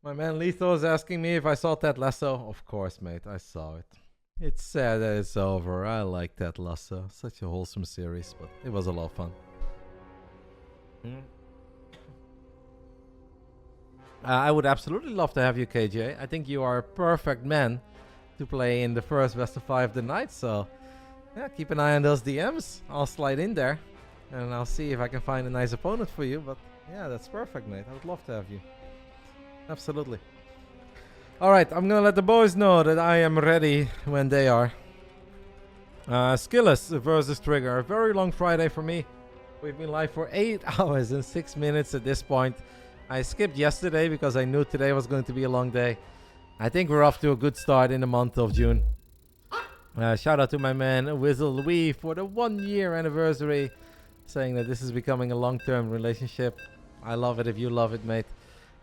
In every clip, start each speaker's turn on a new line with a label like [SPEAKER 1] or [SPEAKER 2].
[SPEAKER 1] My man Lethal is asking me if I saw Ted Lasso. Of course, mate, I saw it. It's sad that it's over. I like Ted Lasso. Such a wholesome series, but it was a lot of fun. I would absolutely love to have you, KJ. I think you are a perfect man to play in the first best of 5 of the night. So, yeah, keep an eye on those DMs. I'll slide in there, and I'll see if I can find a nice opponent for you. But yeah, that's perfect, mate. I would love to have you. Absolutely. Alright, I'm gonna let the boys know that I am ready when they are. SKillous versus Trigger. A very long Friday for me. We've been live for 8 hours and 6 minutes at this point. I skipped yesterday because I knew today was going to be a long day. I think we're off to a good start in the month of June. Shout out to my man Whistle Louis for the 1-year anniversary. Saying that this is becoming a long-term relationship. I love it if you love it, mate.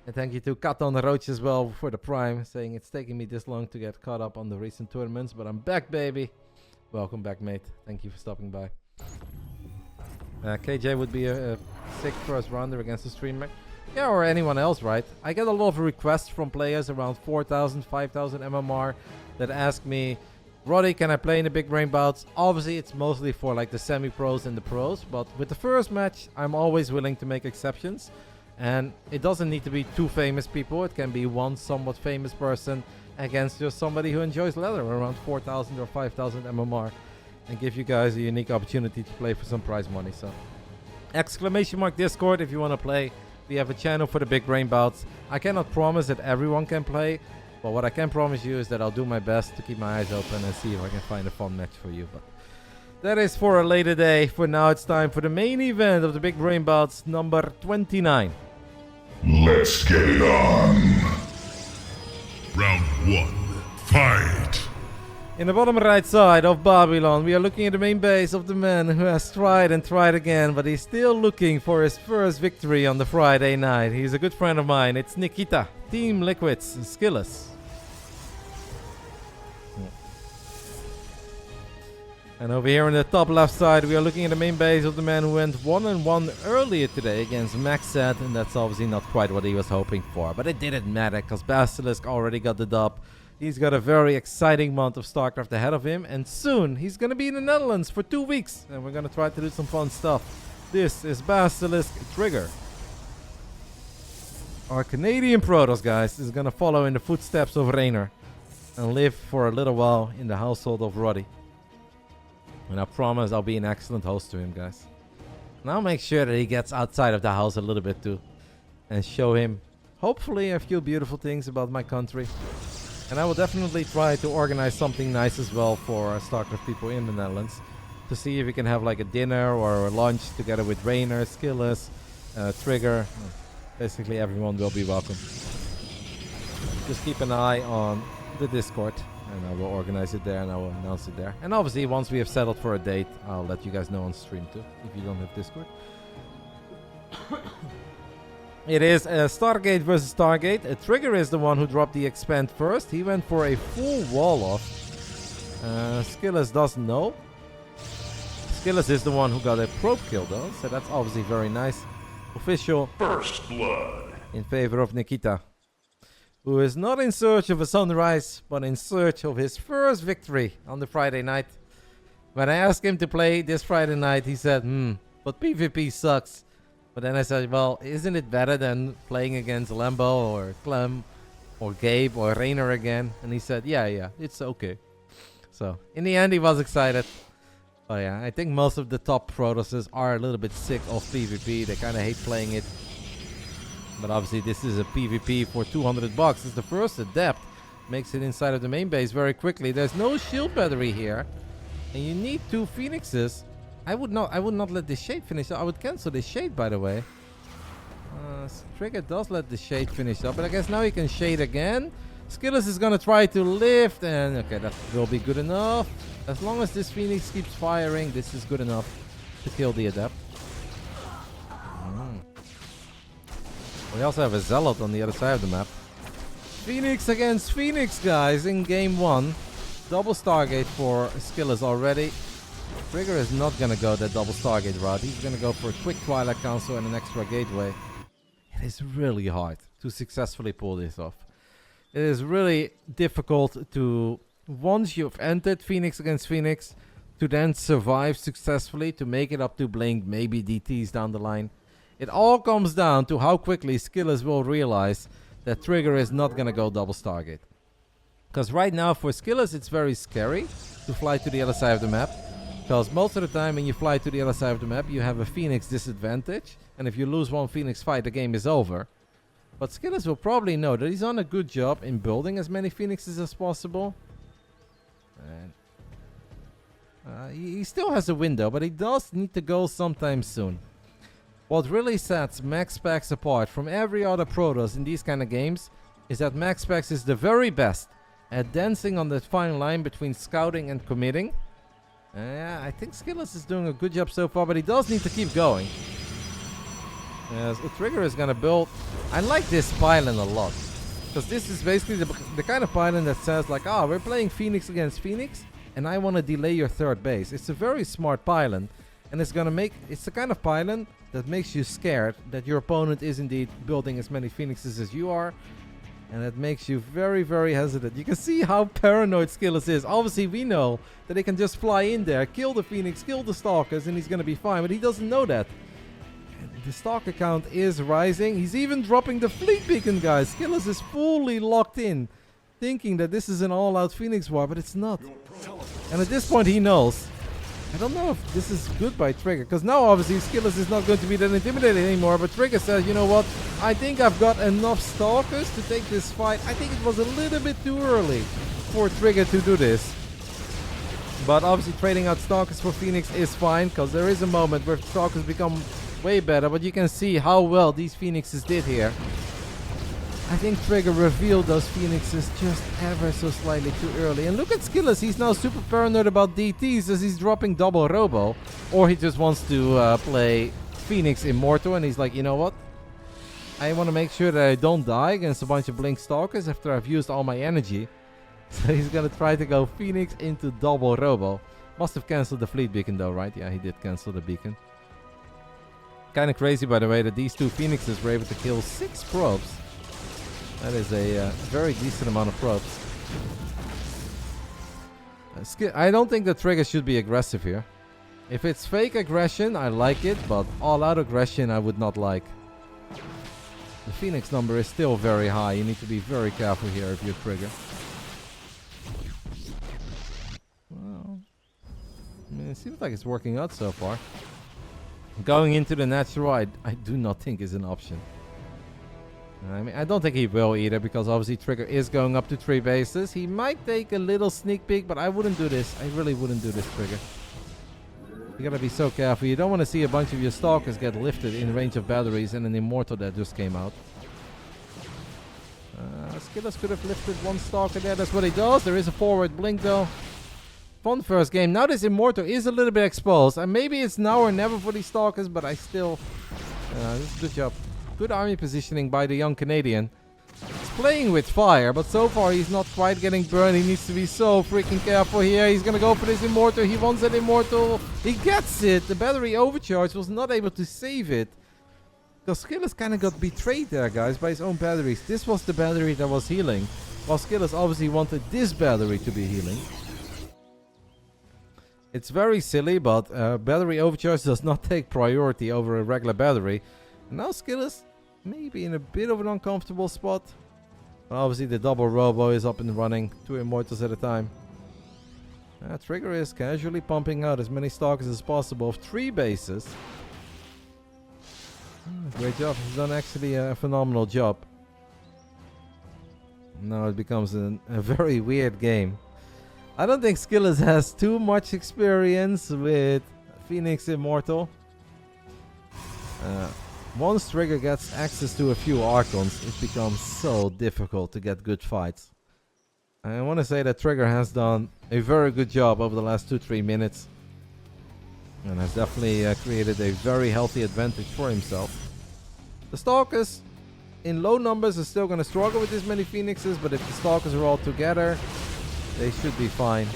[SPEAKER 1] And thank you to Katon Roach as well for the prime, saying it's taking me this long to get caught up on the recent tournaments, but I'm back, baby. Welcome back, mate. Thank you for stopping by. KJ would be a sick first rounder against a streamer. Yeah, or anyone else, right? I get a lot of requests from players around 4,000, 5,000 MMR that ask me, Roddy, can I play in the Big Brain Bouts? Obviously, it's mostly for like the semi-pros and the pros, but with the first match, I'm always willing to make exceptions. And it doesn't need to be 2 famous people. It can be one somewhat famous person against just somebody who enjoys ladder around 4,000 or 5,000 MMR. And give you guys a unique opportunity to play for some prize money. So, ! Discord if you want to play. We have a channel for the Big Brain Bouts. I cannot promise that everyone can play. But what I can promise you is that I'll do my best to keep my eyes open and see if I can find a fun match for you. But that is for a later day. For now, it's time for the main event of the Big Brain Bouts, number 29.
[SPEAKER 2] Let's get it on. Round 1, fight.
[SPEAKER 1] In the bottom right side of Babylon, we are looking at the main base of the man who has tried and tried again, but he's still looking for his first victory on the Friday night. He's a good friend of mine. It's Nikita, Team Liquid's SKillous. And over here on the top left side, we are looking at the main base of the man who went 1-1 earlier today against Maxset, and that's obviously not quite what he was hoping for. But it didn't matter, because Basilisk already got the dub. He's got a very exciting month of StarCraft ahead of him, and soon he's going to be in the Netherlands for 2 weeks, and we're going to try to do some fun stuff. This is Basilisk Trigger. Our Canadian Protoss, guys, is going to follow in the footsteps of Rainer and live for a little while in the household of Roddy. And I promise I'll be an excellent host to him, guys. And I'll make sure that he gets outside of the house a little bit too. And show him, hopefully, a few beautiful things about my country. And I will definitely try to organize something nice as well for StarCraft people in the Netherlands. To see if we can have like a dinner or a lunch together with Rainer, SKillous, Trigger. Basically everyone will be welcome. Just keep an eye on the Discord. And I will organize it there and I will announce it there. And obviously, once we have settled for a date, I'll let you guys know on stream too, if you don't have Discord. It is Stargate versus Stargate. Trigger is the one who dropped the expand first. He went for a full wall off. Skillous doesn't know. Skillous is the one who got a probe kill though, so that's obviously very nice. Official
[SPEAKER 2] First blood.
[SPEAKER 1] In favor of Nikita, who is not in search of a sunrise, but in search of his first victory on the Friday night. When I asked him to play this Friday night, he said, but PvP sucks. But then I said, well, isn't it better than playing against Lambo or Clem or Gabe or Rainer again? And he said, yeah, it's okay. So, in the end, he was excited. But yeah, I think most of the top Protosses are a little bit sick of PvP. They kind of hate playing it. But obviously this is a PvP for 200 bucks. It's the first adept. Makes it inside of the main base very quickly. There's no shield battery here. And you need 2 Phoenixes. I would not let the shade finish up. I would cancel the shade, by the way. Trigger does let the shade finish up. But I guess now he can shade again. SKillous is going to try to lift. And okay, that will be good enough. As long as this Phoenix keeps firing, this is good enough to kill the adept. We also have a Zealot on the other side of the map. Phoenix against Phoenix, guys, in game 1. Double Stargate for SKillous already. Trigger is not going to go that double Stargate route. He's going to go for a quick Twilight Council and an extra gateway. it is really hard to successfully pull this off. It is really difficult to, once you've entered Phoenix against Phoenix, to then survive successfully, to make it up to Blink, maybe DTs down the line. It all comes down to how quickly SKillous will realize that Trigger is not going to go double Stargate. Because right now for SKillous it's very scary to fly to the other side of the map. Because most of the time when you fly to the other side of the map you have a Phoenix disadvantage. And if you lose one Phoenix fight the game is over. But SKillous will probably know that he's on a good job in building as many Phoenixes as possible. And he still has a window, but he does need to go sometime soon. What really sets MaxPax apart from every other Protoss in these kind of games is that MaxPax is the very best at dancing on the fine line between scouting and committing. I think SKillous is doing a good job so far, but he does need to keep going. As Trigger is going to build... I like this pylon a lot. Because this is basically the kind of pylon that says like, we're playing Phoenix against Phoenix, and I want to delay your third base. It's a very smart pylon. And it's the kind of pylon that makes you scared that your opponent is indeed building as many Phoenixes as you are. And it makes you very, very hesitant. You can see how paranoid SKillous is. Obviously, we know that he can just fly in there, kill the Phoenix, kill the Stalkers, and he's going to be fine. But he doesn't know that. And the Stalker count is rising. He's even dropping the Fleet Beacon, guys. SKillous is fully locked in, thinking that this is an all-out Phoenix war, but it's not. And at this point, he knows. I don't know if this is good by Trigger, because now obviously SKillous is not going to be that intimidating anymore, but Trigger says, you know what, I think I've got enough Stalkers to take this fight. I think it was a little bit too early for Trigger to do this. But obviously trading out Stalkers for Phoenix is fine, because there is a moment where Stalkers become way better, but you can see how well these Phoenixes did here. I think Trigger revealed those Phoenixes just ever so slightly too early. And look at SKillous, he's now super paranoid about DTs as he's dropping double Robo. Or he just wants to play Phoenix Immortal and he's like, you know what? I want to make sure that I don't die against a bunch of Blink Stalkers after I've used all my energy. So he's going to try to go Phoenix into double Robo. Must have cancelled the Fleet Beacon though, right? Yeah, he did cancel the beacon. Kind of crazy, by the way, that these two Phoenixes were able to kill 6 probes. That is a very decent amount of probes. I don't think the Trigger should be aggressive here. If it's fake aggression, I like it, but all-out aggression I would not like. The Phoenix number is still very high. You need to be very careful here if you're Trigger. Well, I mean, it seems like it's working out so far. Going into the natural, I do not think is an option. I mean, I don't think he will either, because obviously Trigger is going up to 3 bases. He might take a little sneak peek, but I wouldn't do this. I really wouldn't do this, Trigger. You gotta be so careful. You don't want to see a bunch of your Stalkers get lifted in range of batteries and an Immortal that just came out. SKillous could have lifted one Stalker there. That's what he does. There is a forward blink though. Fun first game. Now this Immortal is a little bit exposed. And maybe it's now or never for these Stalkers, but I still... this is a good job. Good army positioning by the young Canadian. He's playing with fire, but so far he's not quite getting burned. He needs to be so freaking careful here. He's gonna go for this Immortal. He wants that Immortal. He gets it. The battery overcharge was not able to save it. Because SKillous kind of got betrayed there, guys, by his own batteries. This was the battery that was healing. While SKillous obviously wanted this battery to be healing. It's very silly, but battery overcharge does not take priority over a regular battery. And now SKillous maybe in a bit of an uncomfortable spot. Well, obviously the double Robo is up and running. 2 Immortals at a time. Trigger is casually pumping out as many Stalkers as possible of 3 bases. Great job. He's done actually a phenomenal job. Now it becomes a very weird game. I don't think SKillous has too much experience with Phoenix Immortal. Once Trigger gets access to a few Archons, it becomes so difficult to get good fights. I want to say that Trigger has done a very good job over the last 2-3 minutes. And has definitely created a very healthy advantage for himself. The Stalkers in low numbers are still going to struggle with this many Phoenixes, but if the Stalkers are all together, they should be fine.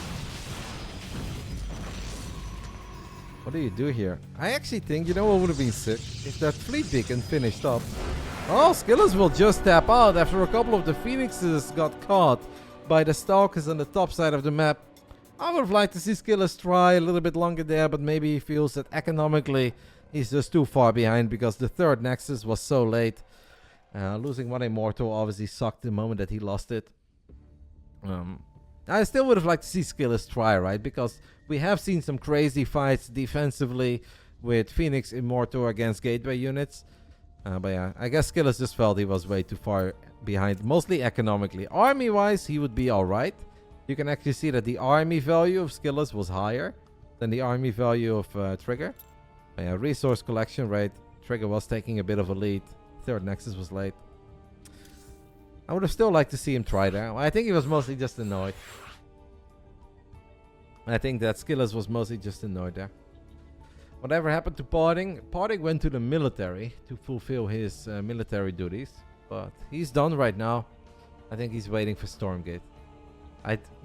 [SPEAKER 1] What do you do here? I actually think, you know what would have been sick? If that Fleet Beacon finished up. Oh, SKillous will just tap out after a couple of the Phoenixes got caught by the Stalkers on the top side of the map. I would have liked to see SKillous try a little bit longer there, but maybe he feels that economically he's just too far behind because the third Nexus was so late. Losing one Immortal obviously sucked the moment that he lost it. I still would have liked to see SKillous try, right? Because we have seen some crazy fights defensively with Phoenix Immortal against gateway units. But yeah, I guess SKillous just felt he was way too far behind, mostly economically. Army-wise, he would be alright. You can actually see that the army value of SKillous was higher than the army value of Trigger. But yeah, resource collection rate, Trigger was taking a bit of a lead. Third Nexus was late. I would have still liked to see him try there. I think he was mostly just annoyed. I think that SKillous was mostly just annoyed there. Whatever happened to Parting? Parting went to the military to fulfill his military duties. But he's done right now. I think he's waiting for Stormgate.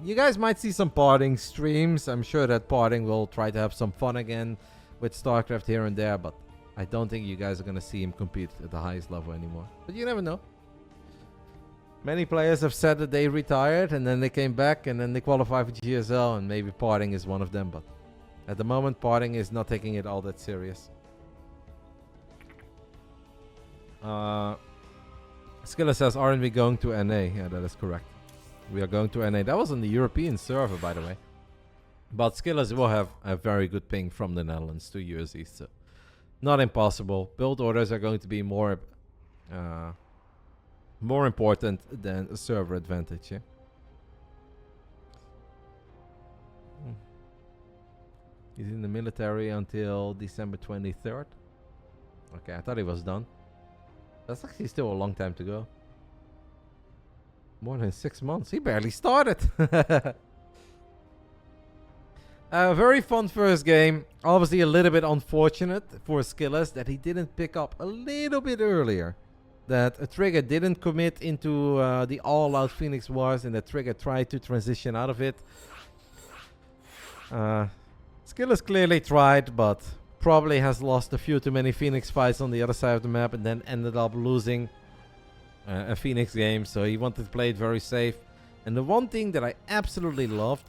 [SPEAKER 1] You guys might see some Parting streams. I'm sure that Parting will try to have some fun again with StarCraft here and there. But I don't think you guys are going to see him compete at the highest level anymore. But you never know. Many players have said that they retired and then they came back and then they qualified for GSL, and maybe Parting is one of them. But at the moment, Parting is not taking it all that serious. Skilla says, aren't we going to NA? Yeah, that is correct. We are going to NA. That was on the European server, by the way. But Skillers will have a very good ping from the Netherlands to US East. So not impossible. Build orders are going to be more important than a server advantage. Yeah? He's in the military until December 23rd. Okay, I thought he was done. That's actually still a long time to go. More than 6 months. He barely started. A very fun first game. Obviously a little bit unfortunate for Skillous that he didn't pick up a little bit earlier. That a Trigger didn't commit into the all-out Phoenix Wars, and that Trigger tried to transition out of it. Skillous clearly tried, but probably has lost a few too many Phoenix fights on the other side of the map and then ended up losing a Phoenix game. So he wanted to play it very safe. And the one thing that I absolutely loved,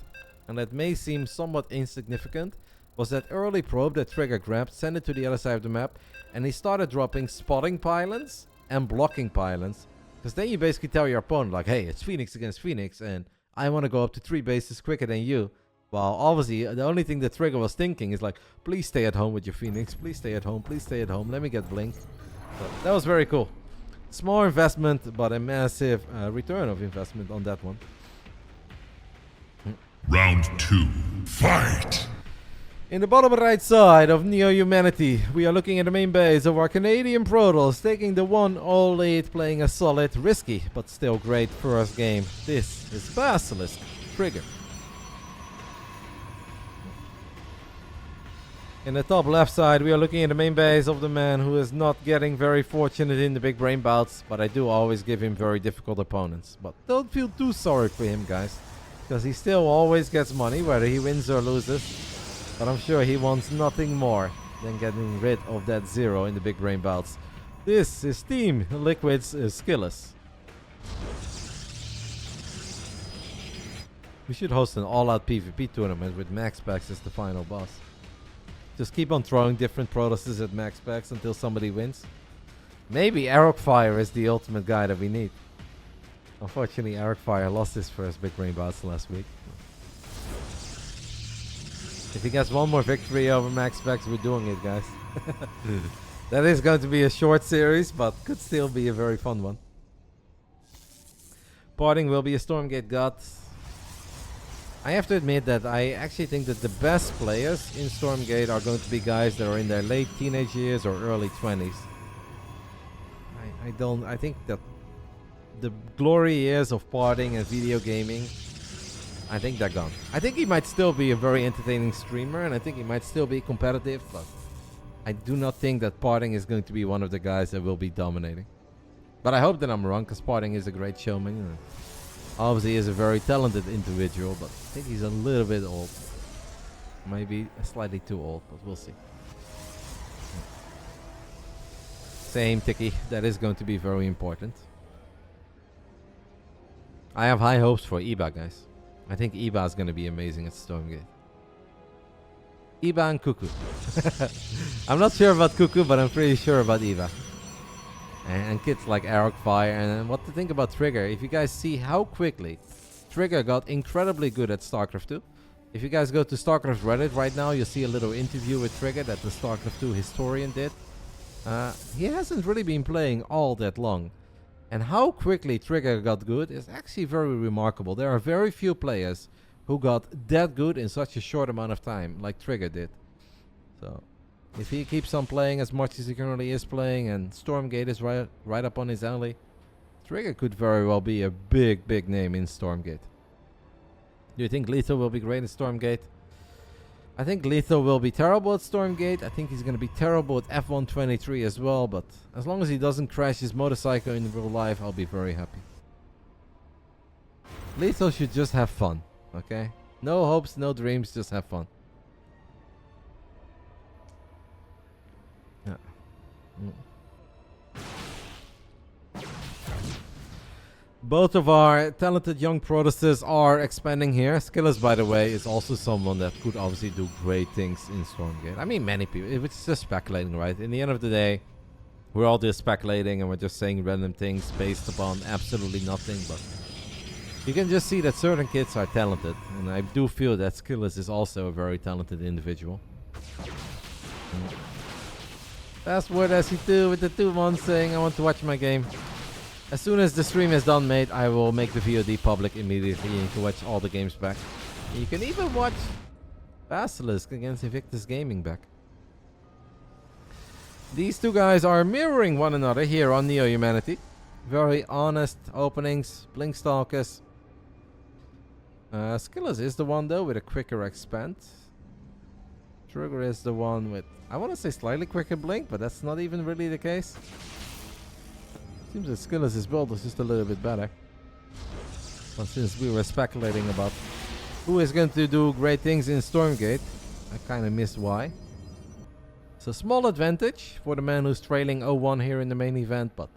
[SPEAKER 1] and that may seem somewhat insignificant, was that early probe that Trigger grabbed, sent it to the other side of the map, and he started dropping spotting pylons and blocking pylons. Because then you basically tell your opponent, like, hey, it's Phoenix against Phoenix, and I want to go up to 3 bases quicker than you. Well, obviously, the only thing that Trigger was thinking is like, please stay at home with your Phoenix. Please stay at home. Please stay at home. Let me get Blink. So that was very cool. Small investment, but a massive return of investment on that one.
[SPEAKER 2] Round 2. Fight!
[SPEAKER 1] In the bottom right side of Neo Humanity, we are looking at the main base of our Canadian Protoss, taking the 1-all lead, playing a solid, risky, but still great first game. This is Basilisk Trigger. In the top left side, we are looking at the main base of the man who is not getting very fortunate in the big brain bouts, but I do always give him very difficult opponents. But don't feel too sorry for him, guys, because he still always gets money, whether he wins or loses. But I'm sure he wants nothing more than getting rid of that 0 in the big brain bouts. This is Team Liquid's SKillous. We should host an all-out PvP tournament with max packs as the final boss. Just keep on throwing different Protosses at max packs until somebody wins. Maybe Arcfire is the ultimate guy that we need. Unfortunately, Arcfire lost his first big brain bouts last week. If he gets one more victory over max packs, we're doing it, guys. That is going to be a short series, but could still be a very fun one. Parting will be a Stormgate god. I have to admit that I actually think that the best players in Stormgate are going to be guys that are in their late teenage years or early 20s. I think that the glory years of partying and video gaming, I think they're gone. I think he might still be a very entertaining streamer, and I think he might still be competitive, but I do not think that Parting is going to be one of the guys that will be dominating. But I hope that I'm wrong, because Parting is a great showman. You know. Obviously, he is a very talented individual, but I think he's a little bit old. Maybe slightly too old, but we'll see. Same, Tiki. That is going to be very important. I have high hopes for Eba, guys. I think Eba is going to be amazing at Stormgate. Eba and Cuckoo. I'm not sure about Cuckoo, but I'm pretty sure about Eba. And kids like Arrow Fire. And what to think about Trigger. If you guys see how quickly Trigger got incredibly good at StarCraft 2. If you guys go to StarCraft Reddit right now, you'll see a little interview with Trigger that the StarCraft 2 historian did. He hasn't really been playing all that long. And how quickly Trigger got good is actually very remarkable. There are very few players who got that good in such a short amount of time, like Trigger did. So, if he keeps on playing as much as he currently is playing, and Stormgate is right up on his alley, Trigger could very well be a big name in Stormgate. Do you think Lethal will be great at Stormgate? I think Lethal will be terrible at Stormgate. I think he's going to be terrible at F123 as well. But as long as he doesn't crash his motorcycle in real life, I'll be very happy. Lethal should just have fun, okay? No hopes, no dreams, just have fun. Yeah. Both of our talented young Protosses are expanding here. SKillous, by the way, is also someone that could obviously do great things in Stormgate. I mean, many people. It's just speculating, right? In the end of the day, we're all just speculating and we're just saying random things based upon absolutely nothing. But you can just see that certain kids are talented. And I do feel that SKillous is also a very talented individual. Last word as you do with the 2-1 saying, I want to watch my game. As soon as the stream is done, mate, I will make the VOD public immediately and you can watch all the games back. You can even watch Basilisk against Invictus Gaming back. These two guys are mirroring one another here on Neo Humanity. Very honest openings, Blink Stalkers. SKillous is the one though with a quicker expand. Trigger is the one with, I want to say slightly quicker Blink, but that's not even really the case. Seems that SKillous' build is just a little bit better. But since we were speculating about who is going to do great things in Stormgate, I kind of missed why. So small advantage for the man who's trailing 0-1 here in the main event, but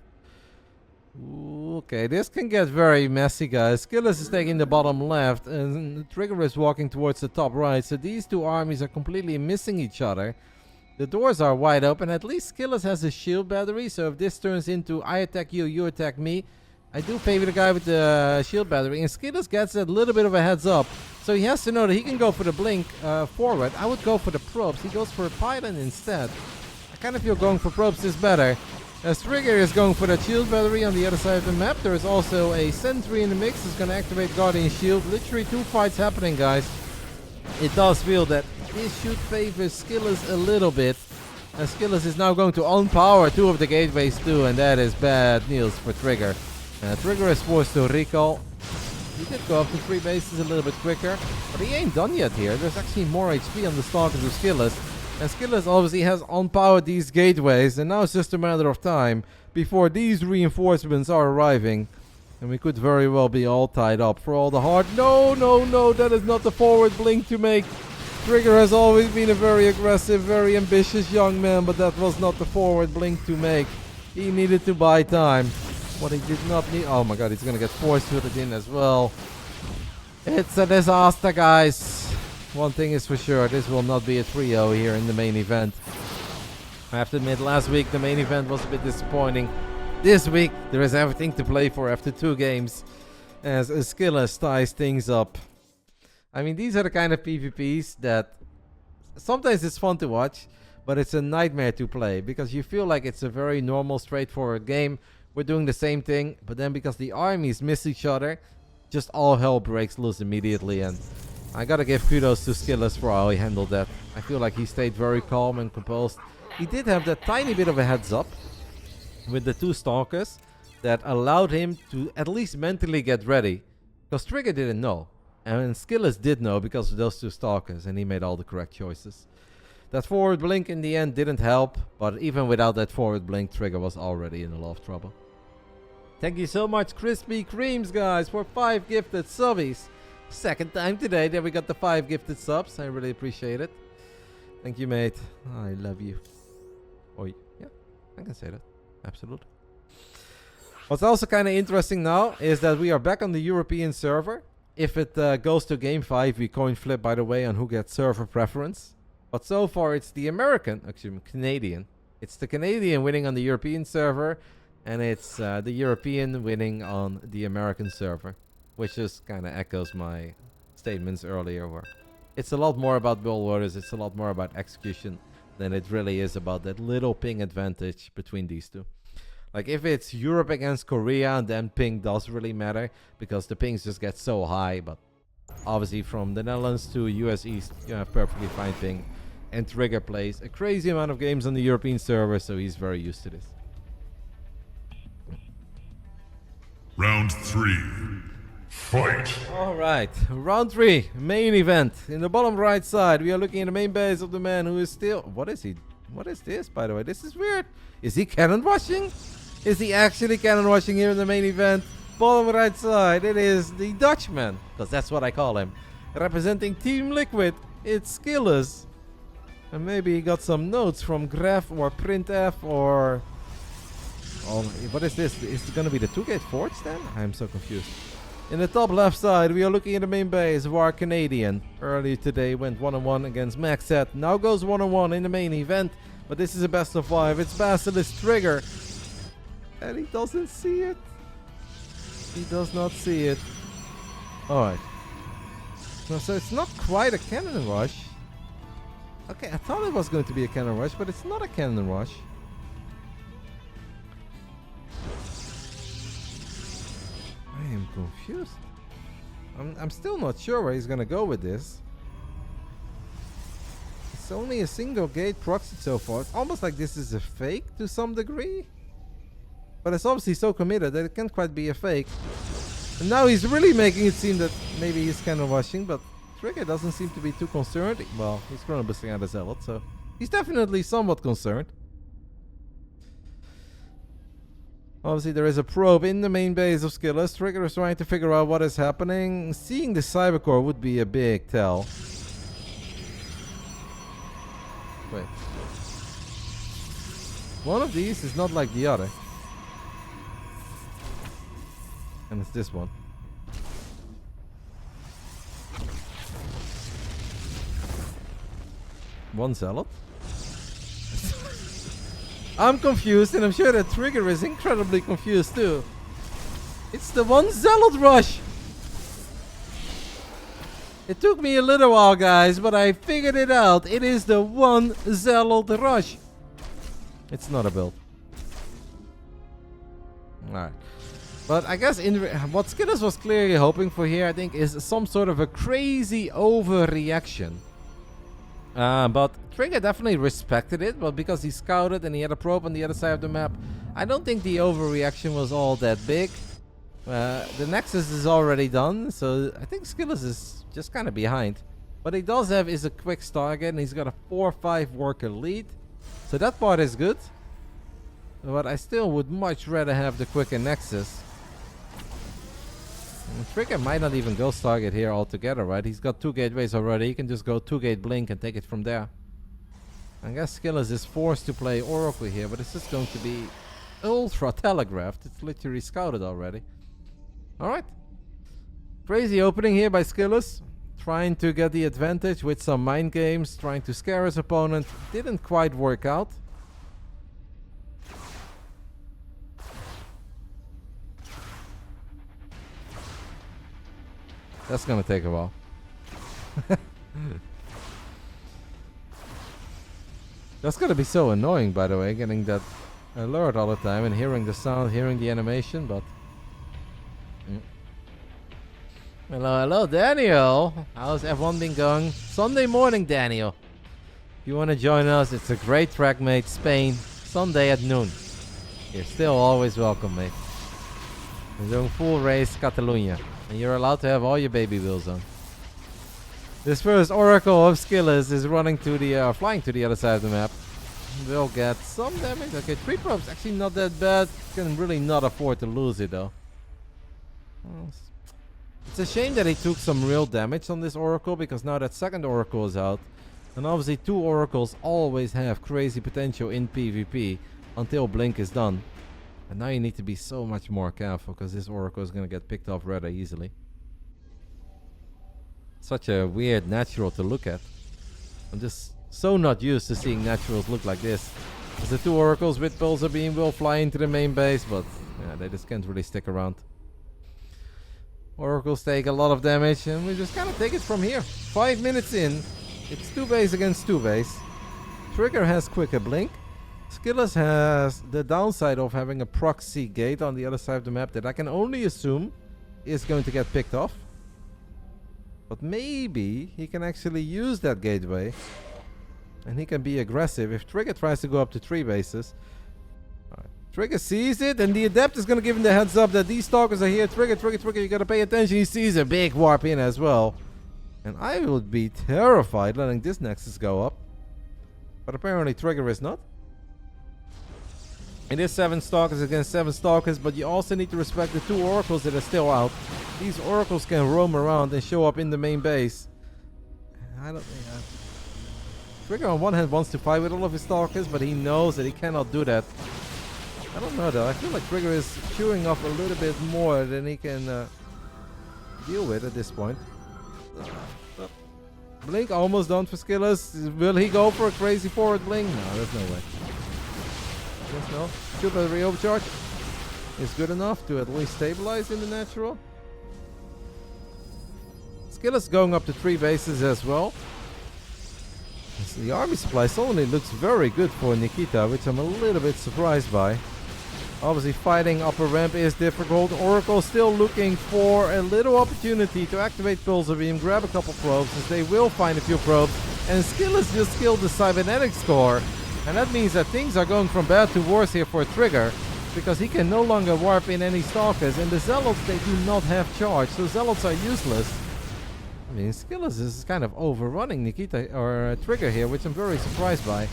[SPEAKER 1] okay, this can get very messy, guys. SKillous is taking the bottom left and the Trigger is walking towards the top right, so these two armies are completely missing each other. The doors are wide open. At least SKillous has a shield battery, so if this turns into I attack you, you attack me, I do favor the guy with the shield battery, and SKillous gets a little bit of a heads up. So he has to know that he can go for the blink forward. I would go for the probes. He goes for a pylon instead. I kind of feel going for probes is better. As Trigger is going for the shield battery on the other side of the map, there is also a sentry in the mix. It's going to activate Guardian Shield. Literally 2 fights happening, guys. It does feel that this should favor SKillous a little bit. And SKillous is now going to unpower 2 of the gateways too, and that is bad news for Trigger. Trigger is forced to recall. He did go up to 3 bases a little bit quicker, but he ain't done yet here. There's actually more HP on the Stalkers of SKillous. And SKillous obviously has unpowered these gateways, and now it's just a matter of time before these reinforcements are arriving. And we could very well be all tied up for all the hard... No, that is not the forward blink to make. Trigger has always been a very aggressive, very ambitious young man, but that was not the forward blink to make. He needed to buy time. What he did not need... Oh my god, he's gonna get force-footed in as well. It's a disaster, guys. One thing is for sure, this will not be a trio here in the main event. I have to admit, last week the main event was a bit disappointing. This week, there is everything to play for after 2 games, as SKillous ties things up. I mean, these are the kind of PvPs that sometimes it's fun to watch, but it's a nightmare to play, because you feel like it's a very normal, straightforward game. We're doing the same thing, but then because the armies miss each other, just all hell breaks loose immediately, and I gotta give kudos to SKillous for how he handled that. I feel like he stayed very calm and composed. He did have that tiny bit of a heads up with the 2 Stalkers that allowed him to at least mentally get ready, because Trigger didn't know, and SKillous did know because of those 2 Stalkers, and he made all the correct choices. That forward blink in the end didn't help, but even without that forward blink, Trigger was already in a lot of trouble. Thank you so much, Crispy Creams, guys, for 5 gifted subbies. Second time today that we got the 5 gifted subs. I really appreciate it. Thank you, mate. I love you. Oh, yeah, I can say that. Absolutely. What's also kind of interesting now is that we are back on the European server. If it goes to game 5, we coin flip, by the way, on who gets server preference. But so far, it's the Canadian. It's the Canadian winning on the European server, and it's the European winning on the American server, which just kind of echoes my statements earlier, where it's a lot more about build orders, it's a lot more about execution than it really is about that little ping advantage between these two. Like, if it's Europe against Korea, then ping does really matter, because the pings just get so high. But obviously from the Netherlands to US East, you have perfectly fine ping. And Trigger plays a crazy amount of games on the European server, so he's very used to this.
[SPEAKER 2] Round 3. Fight!
[SPEAKER 1] Alright, round 3, main event. In the bottom right side, we are looking at the main base of the man who is still... What is he? What is this, by the way? This is weird. Is he cannon rushing? Is he actually cannon rushing here in the main event? Bottom right side, it is the Dutchman, because that's what I call him. Representing Team Liquid, it's SKillous. And maybe he got some notes from Graf or Printf or... Oh, what is this? Is it going to be the 2-gate forge then? I'm so confused. In the top left side, we are looking at the main base of our Canadian. Earlier today went 1-on-1 against Maxset. Now goes 1-on-1 in the main event. But this is a best of 5. It's Basilisk Trigger. And he doesn't see it. He does not see it. Alright. So it's not quite a cannon rush. Okay, I thought it was going to be a cannon rush, but it's not a cannon rush. I am confused. I'm still not sure where he's gonna go with this. It's only a single gate proxy so far. It's almost like this is a fake to some degree. But it's obviously so committed that it can't quite be a fake. And now he's really making it seem that maybe he's cannon rushing, but Trigger doesn't seem to be too concerned. Well, he's chrono boosting out a zealot, so he's definitely somewhat concerned. Obviously, there is a probe in the main base of SKillous. Trigger is trying to figure out what is happening. Seeing the Cybercore would be a big tell. Wait. One of these is not like the other. And it's this one. One zealot? I'm confused, and I'm sure that Trigger is incredibly confused too. It's the one zealot rush! It took me a little while, guys, but I figured it out. It is the one zealot rush. It's not a build. Alright. But I guess what SKillous was clearly hoping for here, I think, is some sort of a crazy overreaction. But Trigger definitely respected it, but because he scouted and he had a probe on the other side of the map, I don't think the overreaction was all that big. The Nexus is already done, so I think SKillous is just kind of behind. What he does have is a quick Stargate, and he's got a 4-5 worker lead. So that part is good. But I still would much rather have the quicker Nexus. Trigger might not even go Stargate here altogether, right? He's got 2 gateways already. He can just go 2-gate blink and take it from there. I guess SKillous is forced to play Oracle here, but it's just going to be ultra telegraphed. It's literally scouted already. Alright. Crazy opening here by SKillous. Trying to get the advantage with some mind games. Trying to scare his opponent. Didn't quite work out. That's gonna take a while. That's gonna be so annoying, by the way, getting that alert all the time and hearing the sound, hearing the animation, but... Hello, Daniel! How's everyone been going? Sunday morning, Daniel! If you wanna join us, it's a great track, mate. Spain, Sunday at noon. You're still always welcome, mate. We're doing full race Catalonia. And you're allowed to have all your baby wheels on. This first Oracle of SKillous is running to the, flying to the other side of the map. Will get some damage. Okay, 3 probes actually not that bad. Can really not afford to lose it though. It's a shame that he took some real damage on this Oracle, because now that second Oracle is out. And obviously 2 Oracles always have crazy potential in PvP until Blink is done. And now you need to be so much more careful because this Oracle is going to get picked off rather easily. Such a weird natural to look at. I'm just so not used to seeing naturals look like this. As the two Oracles with Pulsar Beam will fly into the main base, but yeah, they just can't really stick around. Oracles take a lot of damage, and we just kind of take it from here. 5 minutes in, it's 2 base against 2 base. Trigger has quicker blink. SKillous has the downside of having a proxy gate on the other side of the map that I can only assume is going to get picked off. But maybe he can actually use that gateway and he can be aggressive if Trigger tries to go up to 3 bases. Right. Trigger sees it, and the Adept is going to give him the heads up that these stalkers are here. Trigger, you got to pay attention. He sees a big warp in as well. And I would be terrified letting this Nexus go up. But apparently Trigger is not. It is 7 stalkers against 7 stalkers, but you also need to respect the 2 Oracles that are still out. These Oracles can roam around and show up in the main base. I don't think... Trigger on one hand wants to fight with all of his stalkers, but he knows that he cannot do that. I don't know though, I feel like Trigger is chewing off a little bit more than he can deal with at this point. Blink almost done for SKillous. Will he go for a crazy forward blink? No, there's no way. Yes, no. Super re-overcharge is good enough to at least stabilize in the natural. SKillous going up to 3 bases as well. The army supply suddenly looks very good for Nikita, which I'm a little bit surprised by. Obviously fighting upper ramp is difficult. Oracle still looking for a little opportunity to activate Pulsar Beam, grab a couple probes, as they will find a few probes. And SKillous just killed the cybernetics core. And that means that things are going from bad to worse here for Trigger, because he can no longer warp in any stalkers, and the Zealots, they do not have charge, so Zealots are useless. I mean, SKillous is kind of overrunning Nikita or Trigger here, which I'm very surprised by.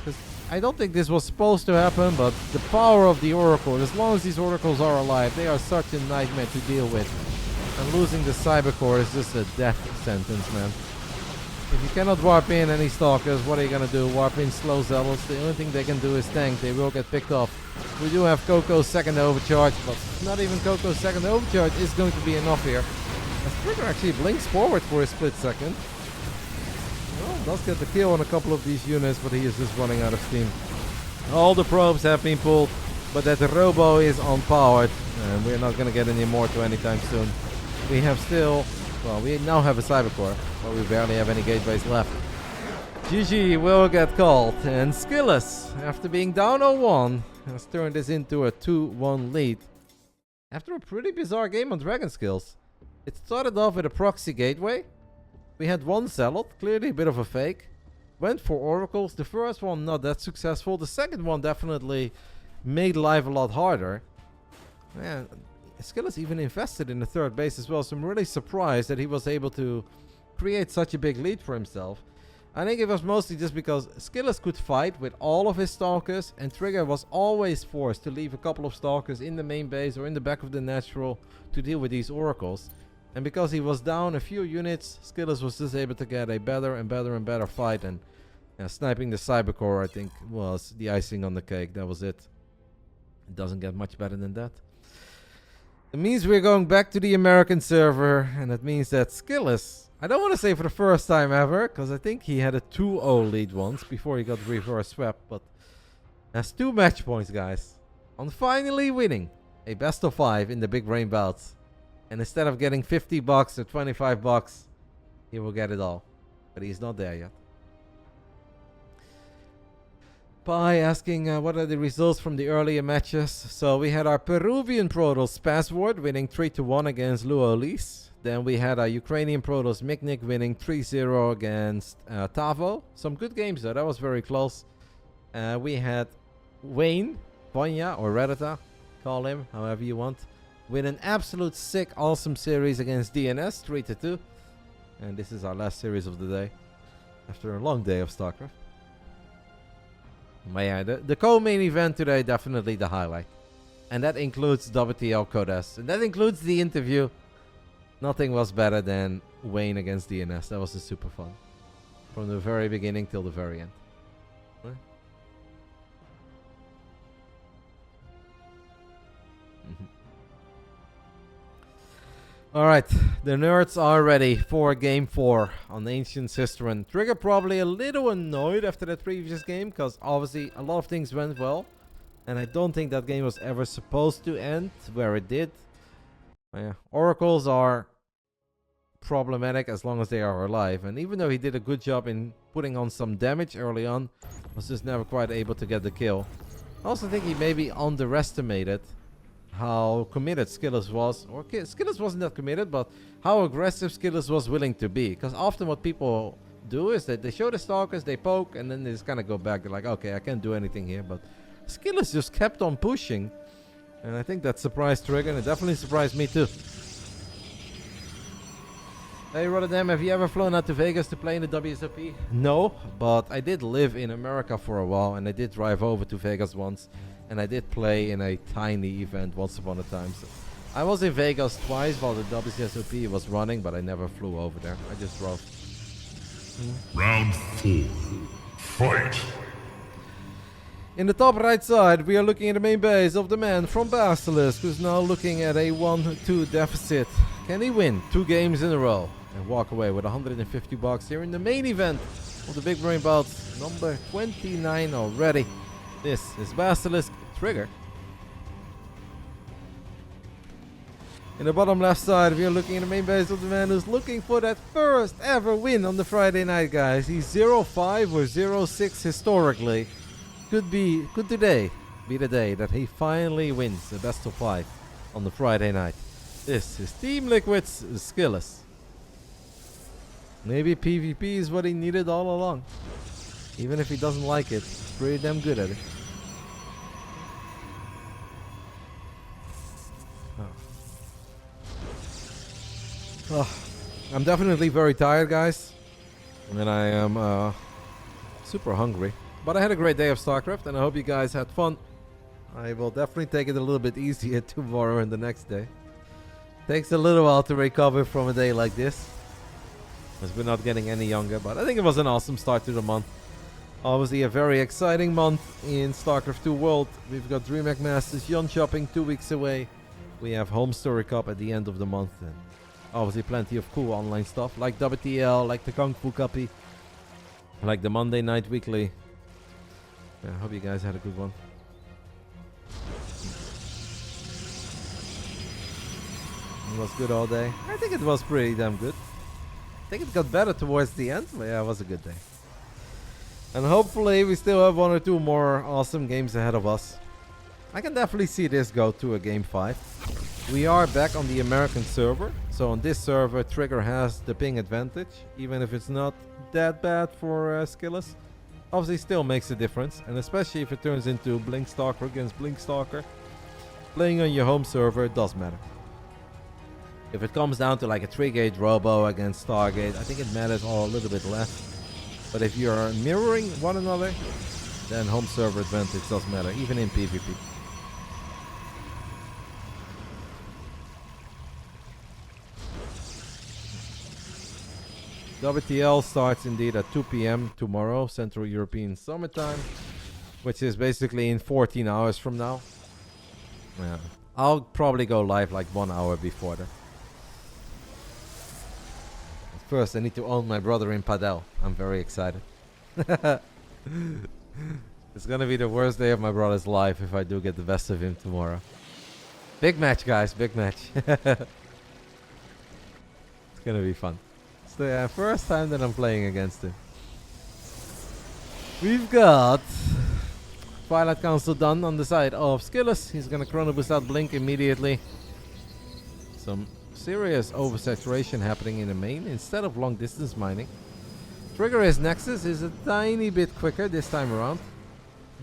[SPEAKER 1] Because I don't think this was supposed to happen, but the power of the Oracle, as long as these Oracles are alive, they are such a nightmare to deal with. And losing the Cyber Core is just a death sentence, man. If you cannot warp in any stalkers, what are you gonna do? Warp in slow Zealots? The only thing they can do is tank. They will get picked off. We do have Coco's second overcharge, but not even Coco's second overcharge is going to be enough here. As Trigger actually blinks forward for a split second. Well, does get the kill on a couple of these units, but he is just running out of steam. All the probes have been pulled, but that Robo is unpowered, and we're not gonna get any more to anytime soon. We have still... Well, we now have a Cyber Core, but we barely have any gateways left. GG will get called, and SKillous, after being down 0-1, has turned this into a 2-1 lead. After a pretty bizarre game on Dragon Skills. It started off with a proxy gateway. We had one Zealot, clearly a bit of a fake. Went for Oracles. The first one not that successful. The second one definitely made life a lot harder. Man, SKillous even invested in the 3rd base as well, so I'm really surprised that he was able to create such a big lead for himself. I think it was mostly just because SKillous could fight with all of his stalkers, and Trigger was always forced to leave a couple of stalkers in the main base or in the back of the natural to deal with these Oracles. And because he was down a few units, SKillous was just able to get a better and better and better fight, and sniping the Cyber Core, I think, was the icing on the cake. That was it. It doesn't get much better than that. It means we're going back to the American server, and that means that SKillous, I don't want to say for the first time ever, because I think he had a 2-0 lead once before he got reverse swept, but has 2 match points, guys, on finally winning a best of 5 in the Big Brain Bouts. And instead of getting $50 or $25, he will get it all. But he's not there yet. Pi asking what are the results from the earlier matches. So we had our Peruvian Protoss Password winning 3-1 against Luolis. Then we had our Ukrainian Protoss Miknik winning 3-0 against Tavo. Some good games though, that was very close. We had Wayne, Vanya or Reddita, call him however you want, with an absolute sick, awesome series against DNS, 3-2. And this is our last series of the day, after a long day of StarCraft. But yeah, the co-main event today, definitely the highlight. And that includes WTL Codes. And that includes the interview. Nothing was better than Wayne against DNS. That was just super fun. From the very beginning till the very end. Alright, the nerds are ready for game 4 on Ancient Sisterin. Trigger probably a little annoyed after that previous game, because obviously a lot of things went well. And I don't think that game was ever supposed to end where it did. Yeah, oracles are problematic as long as they are alive. And even though he did a good job in putting on some damage early on, was just never quite able to get the kill. I also think he maybe underestimated how committed SKillous was. Or SKillous wasn't that committed, but how aggressive SKillous was willing to be. Because often what people do is that they show the stalkers, they poke, and then they just kind of go back. They're like, okay, I can't do anything here. But SKillous just kept on pushing. And I think that surprised Trigger, and it definitely surprised me too. Hey Rotterdam, have you ever flown out to Vegas to play in the WSOP? No, but I did live in America for a while, and I did drive over to Vegas once. And I did play in a tiny event once upon a time. So I was in Vegas twice while the WSOP was running, but I never flew over there. I just drove.
[SPEAKER 2] Round 4. Fight!
[SPEAKER 1] In the top right side, we are looking at the main base of the man from Basilisk, who's now looking at a 1-2 deficit. Can he win 2 games in a row and walk away with $150 here in the main event of the Big Brain Bouts, number 29 already? This is Basilisk Trigger. In the bottom left side, we are looking at the main base of the man who's looking for that first ever win on the Friday night, guys. He's 0-5 or 0-6 historically. Could today be the day that he finally wins the best of 5 on the Friday night. This is Team Liquid's SKillous. Maybe PvP is what he needed all along. Even if he doesn't like it, he's pretty damn good at it. Oh, I'm definitely very tired, guys. And I am super hungry. But I had a great day of StarCraft, and I hope you guys had fun. I will definitely take it a little bit easier tomorrow and the next day. Takes a little while to recover from a day like this, as we're not getting any younger. But I think it was an awesome start to the month. Obviously a very exciting month in StarCraft 2 World. We've got DreamHack Masters, Yon Shopping 2 weeks away. We have Home Story Cup at the end of the month. And obviously plenty of cool online stuff like WTL, like the Kung Fu Cuppy, like the Monday Night Weekly. Yeah, I hope you guys had a good one. It was good all day. I think it was pretty damn good. I think it got better towards the end, but yeah, it was a good day. And hopefully we still have 1 or 2 more awesome games ahead of us. I can definitely see this go to a game 5. We are back on the American server. So on this server, Trigger has the ping advantage, even if it's not that bad for SKillous. Obviously still makes a difference, and especially if it turns into Blinkstalker against Blinkstalker. Playing on your home server, it does matter. If it comes down to like a 3-gate Robo against Stargate, I think it matters all a little bit less. But if you're mirroring one another, then home server advantage does matter, even in PvP. WTL starts indeed at 2 p.m. tomorrow, Central European Summertime, which is basically in 14 hours from now. Yeah, I'll probably go live like 1 hour before that. First, I need to own my brother in Padel. I'm very excited. It's gonna be the worst day of my brother's life if I do get the best of him tomorrow. Big match, guys, big match. It's gonna be fun. It's the first time that I'm playing against him. We've got Twilight Council done on the side of SKillous. He's gonna chrono boost out Blink immediately. Some serious oversaturation happening in the main instead of long distance mining. Trigger his Nexus is a tiny bit quicker this time around.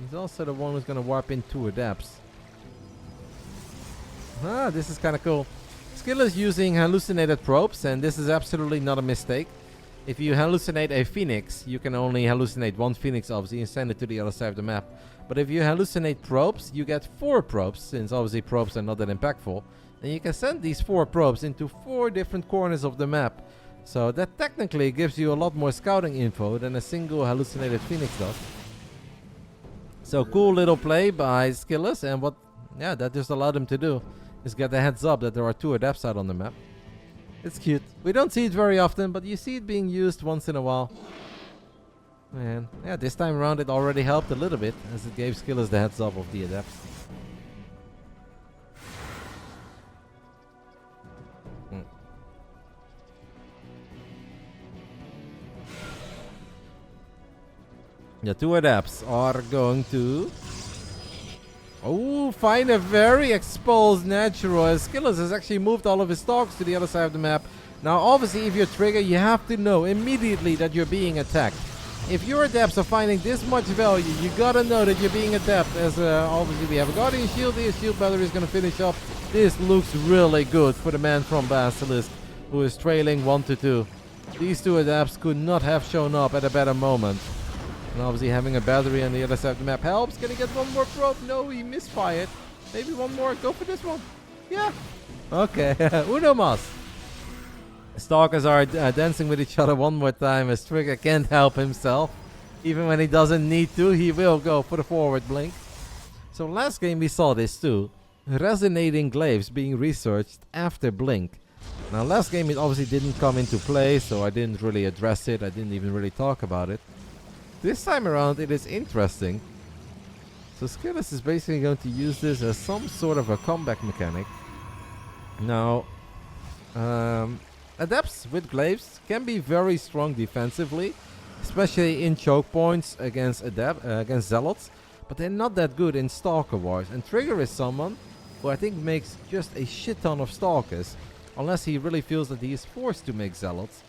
[SPEAKER 1] He's also the one who's gonna warp in 2 adapts. Ah, this is kinda cool. SKillous using hallucinated probes, and this is absolutely not a mistake. If you hallucinate a phoenix, you can only hallucinate 1 phoenix obviously and send it to the other side of the map. But if you hallucinate probes, you get 4 probes, since obviously probes are not that impactful. And you can send these 4 probes into 4 different corners of the map. So that technically gives you a lot more scouting info than a single hallucinated phoenix does. So cool little play by SKillous, and what that just allowed him to do is get a heads up that there are 2 adepts out on the map. It's cute. We don't see it very often, but you see it being used once in a while. And yeah, this time around it already helped a little bit, as it gave SKillous the heads up of the adepts. The two adepts are going to find a very exposed natural, as SKillous has actually moved all of his stalks to the other side of the map. Now obviously if you're Trigger, you have to know immediately that you're being attacked. If your adepts are finding this much value, you gotta know that you're being attacked, as obviously we have a Guardian Shield. The shield battery is gonna finish up. This looks really good for the man from Basilisk, who is trailing 1-2. These two adepts could not have shown up at a better moment. And obviously having a battery on the other side of the map helps. Can he get one more probe? No, he misfired. Maybe one more. Go for this one. Yeah. Okay. Uno mas. Stalkers are dancing with each other one more time, as Trigger can't help himself. Even when he doesn't need to, he will go for the forward blink. So last game we saw this too. Resonating glaives being researched after blink. Now last game it obviously didn't come into play, so I didn't really address it. I didn't even really talk about it. This time around it is interesting. So SKillous is basically going to use this as some sort of a comeback mechanic. Now, adepts with glaives can be very strong defensively, especially in choke points against against zealots, but they're not that good in stalker wars. And Trigger is someone who I think makes just a shit ton of stalkers, unless he really feels that he is forced to make zealots.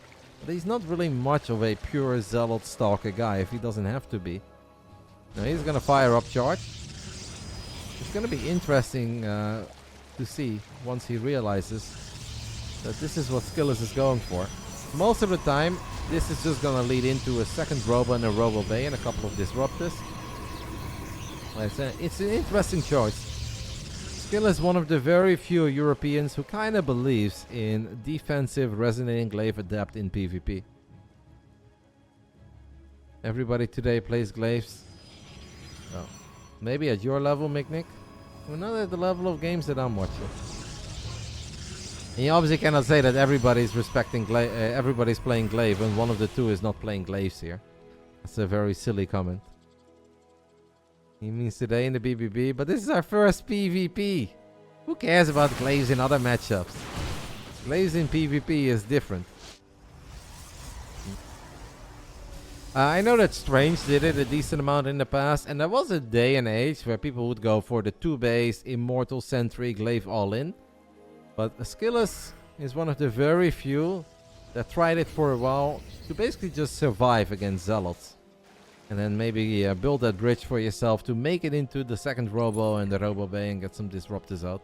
[SPEAKER 1] But he's not really much of a pure zealot stalker guy if he doesn't have to be. Now he's gonna fire up charge. It's gonna be interesting to see once he realizes that this is what SKillous is going for. Most of the time, this is just gonna lead into a second Robo and a Robo Bay and a couple of Disruptors. It's an interesting choice. SKillous is one of the very few Europeans who kind of believes in defensive resonating glaive adept in PvP. Everybody today plays glaives. Oh, maybe at your level, Mick. We're not at the level of games that I'm watching. And you obviously cannot say that everybody's everybody's playing glaive when one of the two is not playing glaives here. That's a very silly comment. He means today in the BBB, but this is our first PvP. Who cares about glaives in other matchups? Glaives in PvP is different. I know that Strange did it a decent amount in the past, and there was a day and age where people would go for the 2-base Immortal Sentry Glaive all-in. But SKillous is one of the very few that tried it for a while to basically just survive against Zealots. And then maybe build that bridge for yourself to make it into the second Robo and the Robo Bay and get some Disruptors out.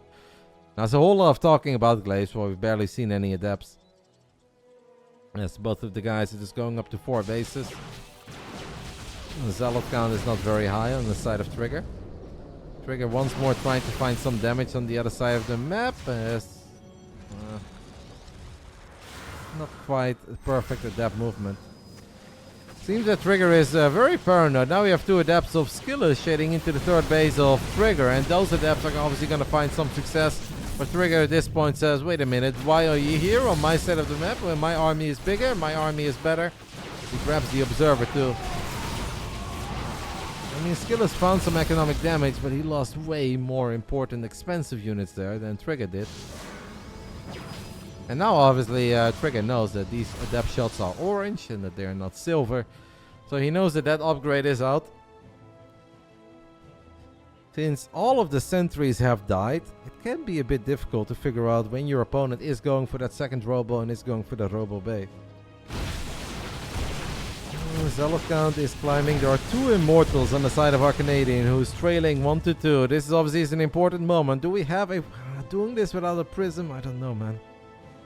[SPEAKER 1] Now, there's a whole lot of talking about glaives, but we've barely seen any adepts. Yes, both of the guys are just going up to 4 bases. The Zealot count is not very high on the side of Trigger. Trigger once more trying to find some damage on the other side of the map. Not quite a perfect adept movement. Seems that Trigger is very paranoid. Now we have 2 adepts of SKillous shading into the 3rd base of Trigger, and those adepts are obviously going to find some success. But Trigger at this point says, wait a minute, why are you here on my side of the map when my army is bigger, my army is better? He grabs the Observer too. I mean, SKillous found some economic damage, but he lost way more important expensive units there than Trigger did. And now obviously Trigger knows that these adept shots are orange and that they are not silver. So he knows that that upgrade is out. Since all of the sentries have died, it can be a bit difficult to figure out when your opponent is going for that second Robo and is going for the Robo Bay. Zealot count is climbing. There are 2 Immortals on the side of our Canadian who's trailing 1-2. This is obviously an important moment. Do we have a... doing this without a Prism? I don't know, man.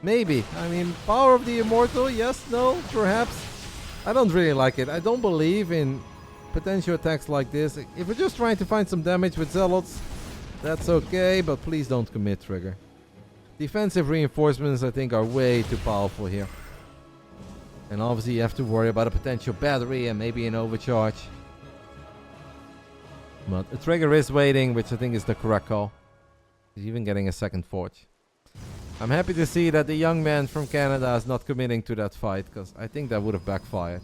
[SPEAKER 1] Maybe. I mean, power of the Immortal? Yes, no, perhaps. I don't really like it. I don't believe in potential attacks like this. If we're just trying to find some damage with Zealots, that's okay, but please don't commit, Trigger. Defensive reinforcements, I think, are way too powerful here. And obviously you have to worry about a potential battery and maybe an overcharge. But the Trigger is waiting, which I think is the correct call. He's even getting a second Forge. I'm happy to see that the young man from Canada is not committing to that fight, because I think that would have backfired.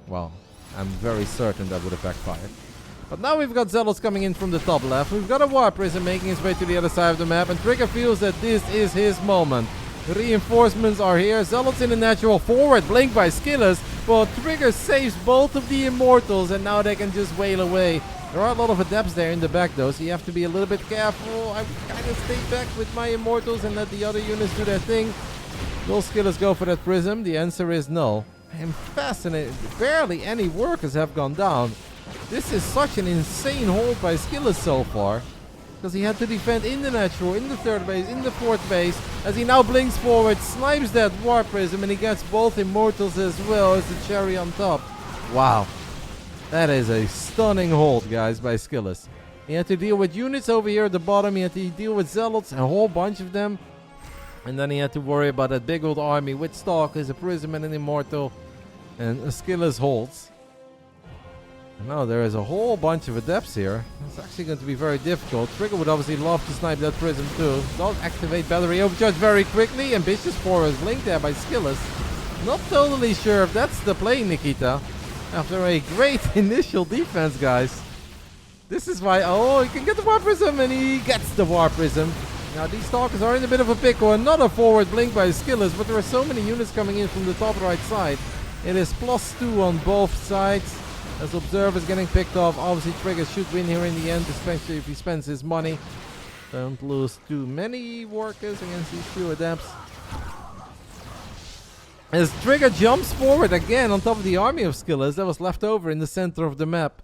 [SPEAKER 1] Well, I'm very certain that would have backfired. But now we've got Zealots coming in from the top left. We've got a War Prism making his way to the other side of the map. And Trigger feels that this is his moment. The reinforcements are here. Zealots in a natural forward. Blink by SKillous. Well, Trigger saves both of the Immortals. And now they can just wail away. There are a lot of adepts there in the back though. So you have to be a little bit careful. I would kind of stay back with my Immortals and let the other units do their thing. Will SKillous go for that Prism? The answer is no. I'm fascinated. Barely any workers have gone down. This is such an insane hold by SKillous so far. Because he had to defend in the natural, in the third base, in the fourth base. As he now blinks forward, snipes that War Prism, and he gets both Immortals as well as the cherry on top. Wow. That is a stunning hold, guys, by SKillous. He had to deal with units over here at the bottom. He had to deal with Zealots, a whole bunch of them. And then he had to worry about that big old army with Stalkers, a Prism, and an Immortal. And SKillous holds. And now there is a whole bunch of adepts here. It's actually going to be very difficult. Trigger would obviously love to snipe that Prism too. Don't activate Battery Overcharge very quickly. Ambitious Forest Blink there by SKillous. Not totally sure if that's the play, Nikita. After a great initial defense, guys. This is why... Oh, he can get the War Prism, and he gets the War Prism. Now, these Stalkers are in a bit of a pickle. Another forward blink by SKillous, but there are so many units coming in from the top right side. It is +2 on both sides. As Observer's getting picked off. Obviously, Trigger should win here in the end, especially if he spends his money. Don't lose too many workers against these few adepts. As Trigger jumps forward again on top of the army of SKillous that was left over in the center of the map.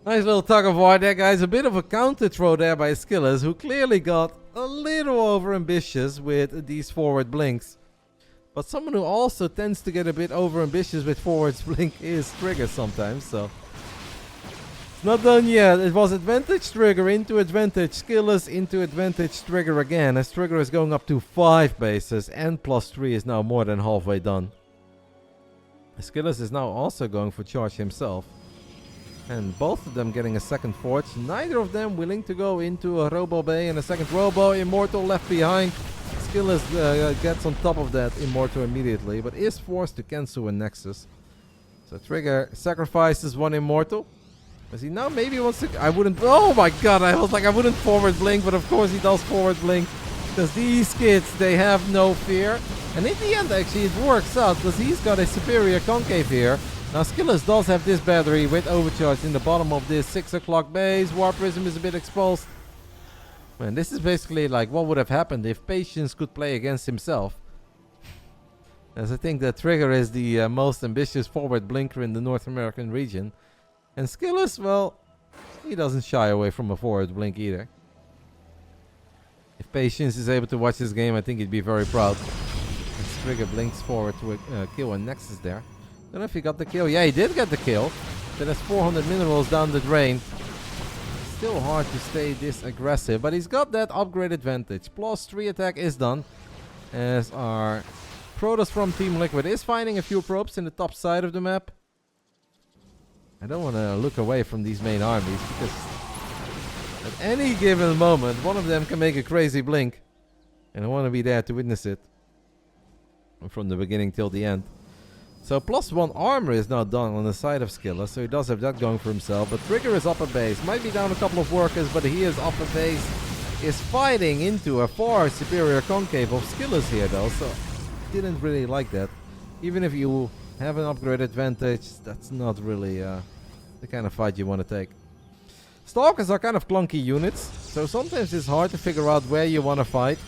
[SPEAKER 1] Nice little tug of war there, guys. A bit of a counter throw there by SKillous, who clearly got a little over ambitious with these forward blinks. But someone who also tends to get a bit over ambitious with forwards blink is Trigger sometimes, so. It's not done yet. It was advantage Trigger into advantage SKillous into advantage Trigger again, as Trigger is going up to 5 bases and +3 is now more than halfway done. SKillous is now also going for charge himself. And both of them getting a second forge. Neither of them willing to go into a Robo Bay and a second Robo. Immortal left behind. SKillous gets on top of that Immortal immediately, but is forced to cancel a Nexus. So Trigger sacrifices one Immortal. As he now maybe wants to... I wouldn't... Oh my god, I was like, I wouldn't forward blink, but of course he does forward blink. Because these kids, they have no fear. And in the end, actually, it works out, because he's got a superior concave here. Now, SKillous does have this battery with overcharge in the bottom of this 6 o'clock base. War Prism is a bit exposed. Man, this is basically like what would have happened if Patience could play against himself. As I think that Trigger is the most ambitious forward blinker in the North American region. And SKillous, well, he doesn't shy away from a forward blink either. If Patience is able to watch this game, I think he'd be very proud. As Trigger blinks forward to kill a Nexus there. Don't know if he got the kill. Yeah, he did get the kill. So that's 400 minerals down the drain. Still hard to stay this aggressive, but he's got that upgrade advantage. +3 attack is done. As our Protoss from Team Liquid is finding a few probes in the top side of the map. I don't want to look away from these main armies, because at any given moment, one of them can make a crazy blink. And I want to be there to witness it. From the beginning till the end. So +1 armor is now done on the side of SKillous, so he does have that going for himself. But Trigger is up a base, might be down a couple of workers, but he is up a base. Is fighting into a far superior concave of SKillous here though, so didn't really like that. Even if you have an upgrade advantage, that's not really the kind of fight you want to take. Stalkers are kind of clunky units, so sometimes it's hard to figure out where you want to fight.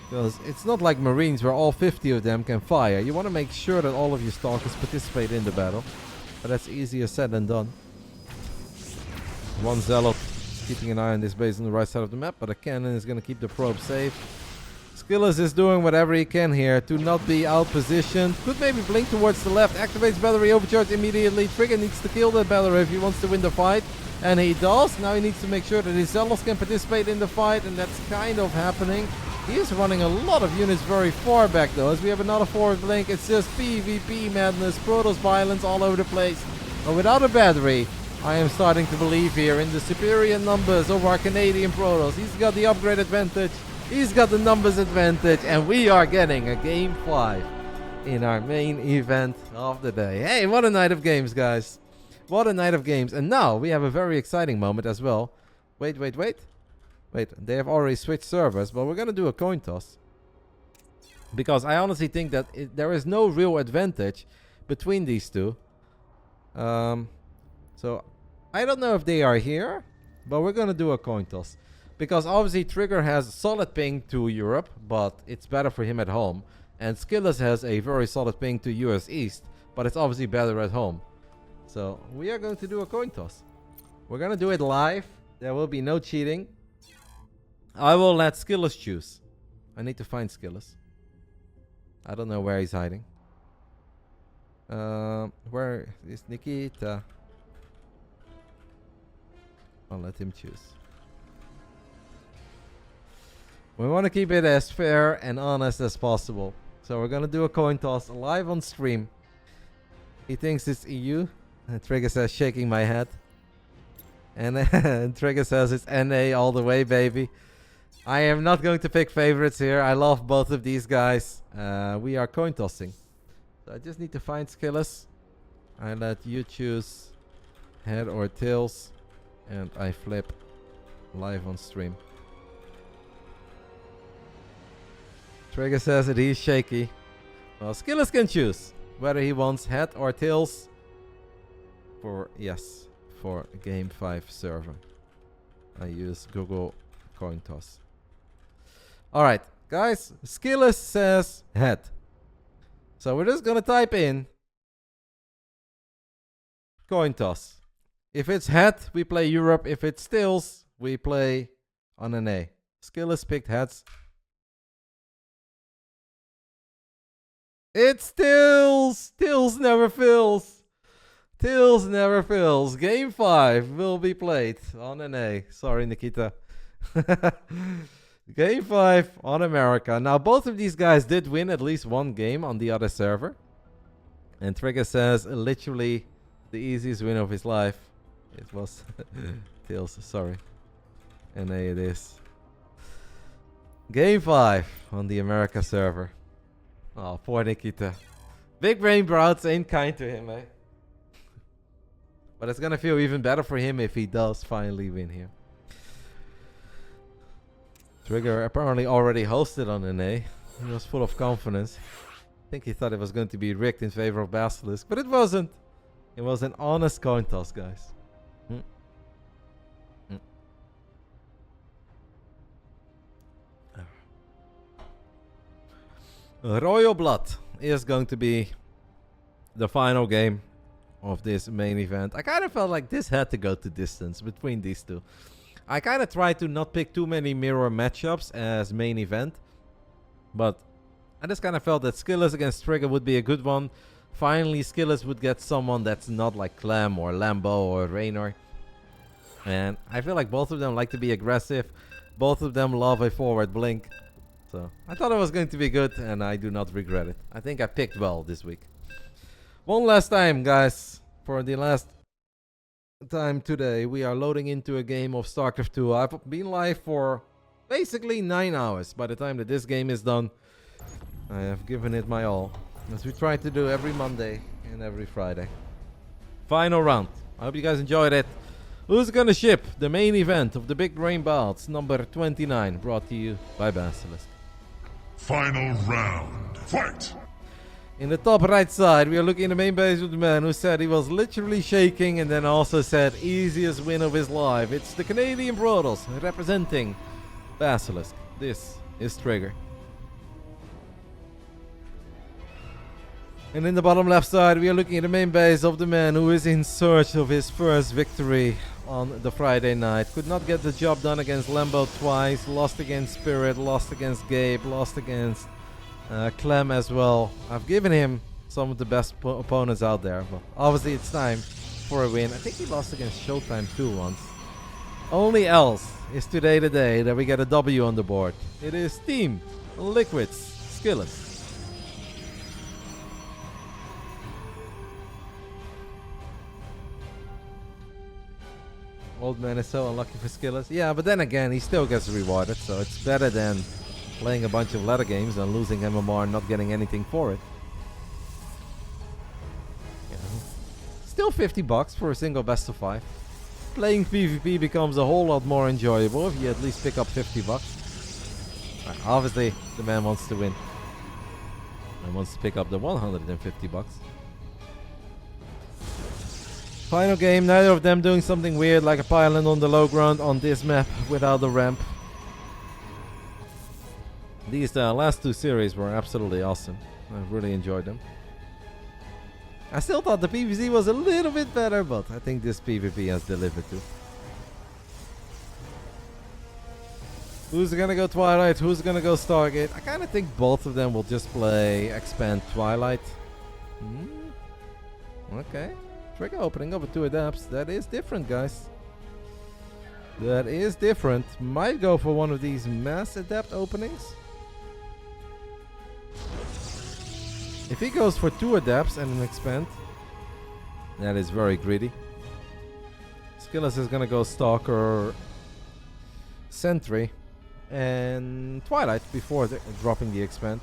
[SPEAKER 1] Because it's not like Marines where all 50 of them can fire. You want to make sure that all of your Stalkers participate in the battle. But that's easier said than done. One Zealot keeping an eye on this base on the right side of the map, but a cannon is going to keep the probe safe. SKillous is doing whatever he can here to not be outpositioned. Could maybe blink towards the left. Activates battery overcharge immediately. Trigger needs to kill that battery if he wants to win the fight. And he does. Now he needs to make sure that his Zealots can participate in the fight, and that's kind of happening. He is running a lot of units very far back though, as we have another forward blink. It's just PvP madness, Protoss violence all over the place. But without a battery, I am starting to believe here in the superior numbers of our Canadian Protoss. He's got the upgrade advantage. He's got the numbers advantage. And we are getting a game 5 in our main event of the day. Hey, what a night of games, guys. What a night of games. And now we have a very exciting moment as well. Wait. They have already switched servers, but we're going to do a coin toss. Because I honestly think that there is no real advantage between these two. So I don't know if they are here, but we're going to do a coin toss. Because obviously Trigger has solid ping to Europe, but it's better for him at home. And SKillous has a very solid ping to US East, but it's obviously better at home. So we are going to do a coin toss. We're going to do it live. There will be no cheating. I will let SKillous choose. I need to find SKillous. I don't know where he's hiding. Where is Nikita? I'll let him choose. We want to keep it as fair and honest as possible. So we're going to do a coin toss live on stream. He thinks it's EU. And Trigger says shaking my head. And Trigger says it's NA all the way, baby. I am not going to pick favorites here. I love both of these guys. We are coin tossing. So I just need to find SKillous. I let you choose head or tails. And I flip live on stream. Trigger says that he's shaky. Well, SKillous can choose whether he wants head or tails for game 5 server. I use Google coin toss. Alright, guys, SKillous says head. So we're just gonna type in coin toss. If it's head, we play Europe. If it's tails, we play on an A. SKillous picked heads. It's tails! Tails never fails. Tails never fails. Game 5 will be played on an A. Sorry, Nikita. Game 5 on America. Now, both of these guys did win at least one game on the other server. And Trigger says literally the easiest win of his life. It was tails, sorry. NA it is. Game 5 on the America server. Oh, poor Nikita. Big Brain Bouts ain't kind to him, eh? But it's gonna feel even better for him if he does finally win here. Trigger apparently already hosted on NA. He was full of confidence. I think he thought it was going to be rigged in favor of Basilisk, but it wasn't. It was an honest coin toss, guys. Royal Blood is going to be the final game of this main event. I kind of felt like this had to go to distance between these two. I kind of tried to not pick too many mirror matchups as main event, but I just kind of felt that SKillous against Trigger would be a good one. Finally, SKillous would get someone that's not like Clem or Lambo or Raynor. And I feel like both of them like to be aggressive. Both of them love a forward blink. So I thought it was going to be good, and I do not regret it. I think I picked well this week. One last time, guys. For the last time today, we are loading into a game of StarCraft 2. I've been live for basically 9 hours. By the time that this game is done, I have given it my all, as we try to do every Monday and every Friday. Final round. I hope you guys enjoyed it. Who's gonna ship the main event of the Big Brain Bouts, number 29, brought to you by Basilisk.
[SPEAKER 2] Final round. Fight!
[SPEAKER 1] In the top right side, we are looking at the main base of the man who said he was literally shaking and then also said easiest win of his life. It's the Canadian Protoss representing Basilisk. This is Trigger. And in the bottom left side, we are looking at the main base of the man who is in search of his first victory on the Friday night. Could not get the job done against Lambo twice, lost against Spirit, lost against Gabe, lost against Clem as well. I've given him some of the best opponents out there, but obviously it's time for a win. I think he lost against Showtime too once. Only else is today the day that we get a W on the board. It is Team Liquid's SKillous. Old man is so unlucky for Skillous. Yeah, but then again, he still gets rewarded, so it's better than playing a bunch of ladder games and losing MMR and not getting anything for it. Yeah. Still $50 for a single best of 5. Playing PvP becomes a whole lot more enjoyable if you at least pick up $50. Right, obviously, the man wants to win. And wants to pick up the $150. Final game, neither of them doing something weird like a pylon on the low ground on this map without a ramp. These last 2 series were absolutely awesome. I really enjoyed them. I still thought the PvZ was a little bit better, but I think this PvP has delivered too. Who's gonna go Twilight? Who's gonna go Stargate? I kind of think both of them will just play Expand Twilight. Okay. Trigger opening up with 2 adapts. That is different, guys. That is different. Might go for one of these mass adapt openings. If he goes for 2 adapts and an expand, that is very greedy. SKillous is gonna go Stalker, Sentry, and Twilight before dropping the expand.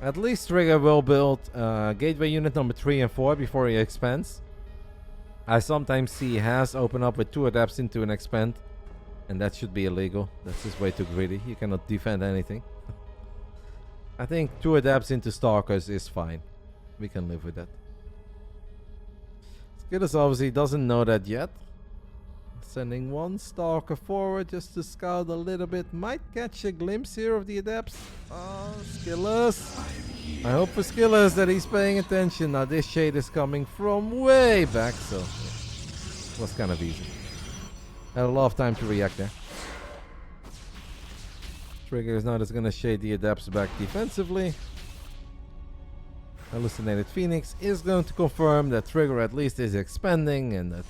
[SPEAKER 1] At least Trigger will build Gateway Unit number 3 and 4 before he expands. I sometimes see Has open up with 2 adapts into an expand, and that should be illegal. That's just way too greedy. You cannot defend anything. I think 2 adapts into Stalkers is fine. We can live with that. SKillous obviously doesn't know that yet. Sending 1 Stalker forward just to scout a little bit. Might catch a glimpse here of the adapts. Oh, Skillous. I hope for Skillous that he's paying attention. Now this shade is coming from way back, so yeah, it was kind of easy. Had a lot of time to react there. Trigger is now just going to shade the adapts back defensively. Hallucinated Phoenix is going to confirm that Trigger at least is expanding and that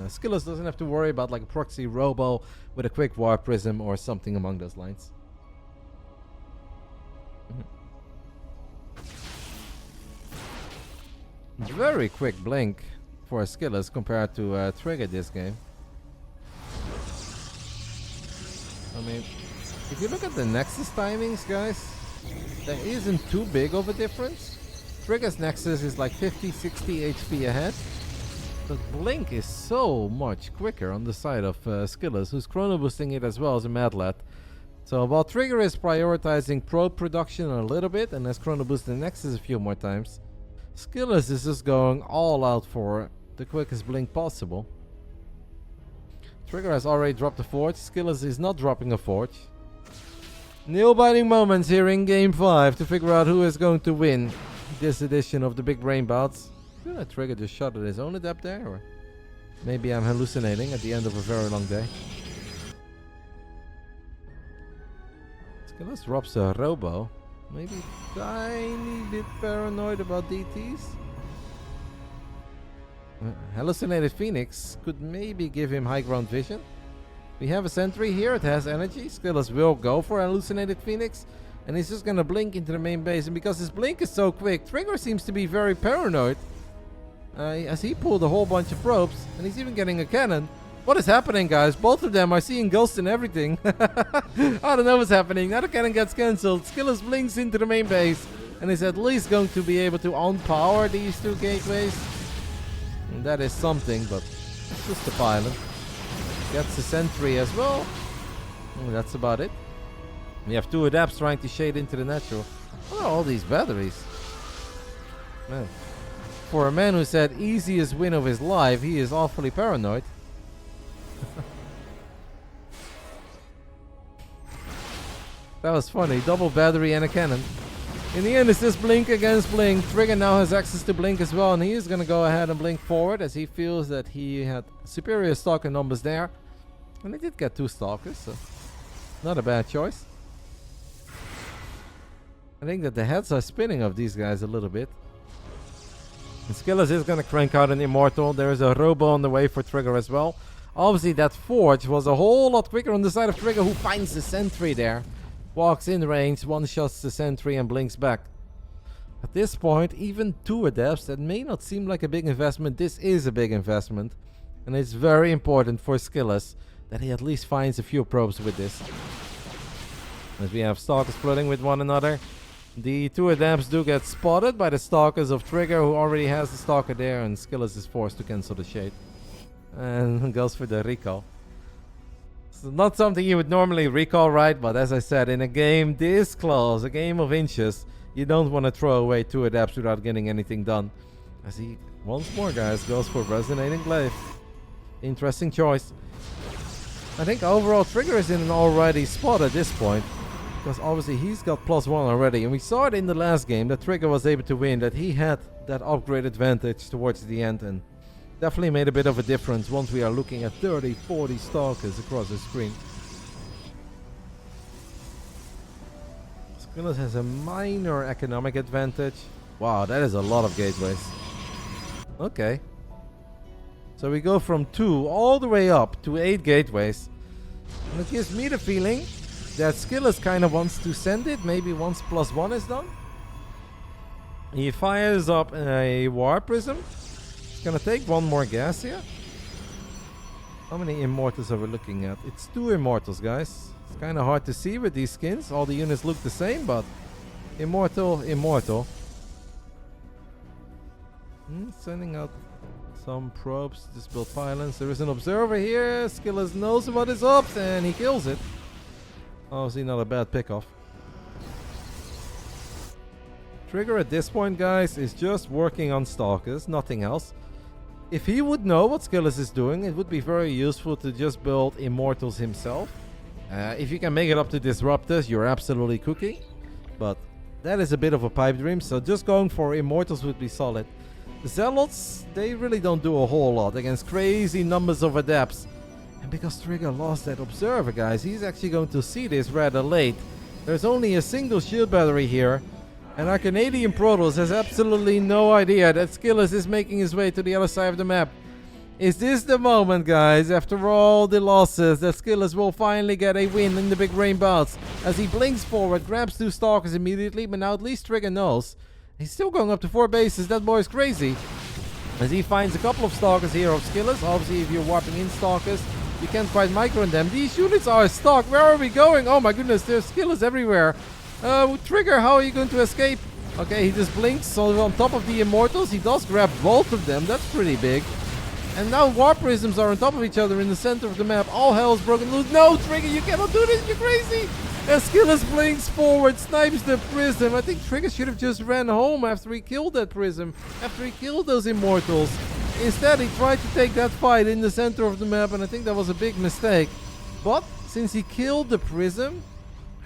[SPEAKER 1] Skillous doesn't have to worry about like a proxy robo with a quick warp prism or something among those lines. Very quick blink for Skillous compared to Trigger this game. I mean, if you look at the Nexus timings, guys, there isn't too big of a difference. Trigger's Nexus is like 50-60 HP ahead, but Blink is so much quicker on the side of Skillous, who's chrono boosting it as well as a Mad Lad. So while Trigger is prioritizing probe production a little bit and has chrono boosted the Nexus a few more times, Skillous is just going all out for the quickest Blink possible. Trigger has already dropped a Forge. Skillous is not dropping a Forge. Nail-biting moments here in Game 5 to figure out who is going to win this edition of the Big Brain Bouts. Did that Trigger just shot at his own adept there? Or maybe I'm hallucinating at the end of a very long day. Skillous drops a Robo. Maybe tiny bit paranoid about DTs. Hallucinated Phoenix could maybe give him high ground vision. We have a sentry here, it has energy. Skillous will go for Hallucinated Phoenix. And he's just gonna blink into the main base. And because his blink is so quick, Trigger seems to be very paranoid. As he pulled a whole bunch of probes. And he's even getting a cannon. What is happening, guys? Both of them are seeing ghosts and everything. I don't know what's happening. Now the cannon gets cancelled. Skillous blinks into the main base. And is at least going to be able to on-power these 2 gateways. And that is something, but it's just a pilot. Gets the sentry as well. And that's about it. We have 2 adapts trying to shade into the natural. What are all these batteries? Man. For a man who said easiest win of his life, he is awfully paranoid. That was funny. Double battery and a cannon. In the end, it's just Blink against Blink. Trigger now has access to Blink as well, and he is going to go ahead and Blink forward as he feels that he had superior Stalker numbers there. And he did get 2 Stalkers, so not a bad choice. I think that the heads are spinning of these guys a little bit. And Skillous is going to crank out an Immortal. There is a Robo on the way for Trigger as well. Obviously, that Forge was a whole lot quicker on the side of Trigger, who finds the sentry there. Walks in range, one-shots the sentry and blinks back. At this point, even 2 adapts, that may not seem like a big investment. This is a big investment. And it's very important for SKillous that he at least finds a few probes with this. As we have Stalkers flirting with one another. The two Adepts do get spotted by the Stalkers of Trigger, who already has the Stalker there, and SKillous is forced to cancel the Shade. And goes for the recall. It's not something you would normally recall, right? But as I said, in a game this close, a game of inches, you don't want to throw away two Adepts without getting anything done. As he, once more guys, goes for Resonating Glaive. Interesting choice. I think overall Trigger is in an alrighty spot at this point. Because obviously he's got +1 already. And we saw it in the last game that Trigger was able to win. That he had that upgrade advantage towards the end. And definitely made a bit of a difference once we are looking at 30, 40 Stalkers across the screen. SKillous has a minor economic advantage. Wow, that is a lot of gateways. Okay. So we go from 2 all the way up to 8 gateways. And it gives me the feeling that SKillous kind of wants to send it, maybe once +1 is done. He fires up a War Prism. It's gonna take one more gas here. How many Immortals are we looking at? It's 2 Immortals, guys. It's kind of hard to see with these skins. All the units look the same, but Immortal. Sending out some probes to just build pylons. There is an observer here. SKillous knows what is up and he kills it. Obviously not a bad pickoff. Trigger at this point, guys, is just working on Stalkers, nothing else. If he would know what SKillous is doing, it would be very useful to just build Immortals himself. If you can make it up to Disruptors, you're absolutely cooking. But that is a bit of a pipe dream, so just going for Immortals would be solid. The Zealots, they really don't do a whole lot against crazy numbers of Adepts. And because Trigger lost that Observer, guys, he's actually going to see this rather late. There's only a single shield battery here. And our Canadian Protoss has absolutely no idea that SKillous is making his way to the other side of the map. Is this the moment, guys, after all the losses, that SKillous will finally get a win in the Big Brain Bouts? As he blinks forward, grabs 2 Stalkers immediately, but now at least Trigger knows. He's still going up to 4 bases. That boy is crazy. As he finds a couple of Stalkers here of SKillous. Obviously, if you're warping in Stalkers, you can't quite micro them. These units are stuck. Where are we going? Oh my goodness, there's SKillous everywhere. Trigger, how are you going to escape? Okay, he just blinks. So on top of the Immortals, he does grab both of them. That's pretty big. And now War Prisms are on top of each other in the center of the map. All hell's broken loose. No, Trigger, you cannot do this. You're crazy. As SKillous blinks forward, snipes the Prism. I think Trigger should have just ran home after he killed that Prism. After he killed those Immortals. Instead, he tried to take that fight in the center of the map. And I think that was a big mistake. But since he killed the Prism,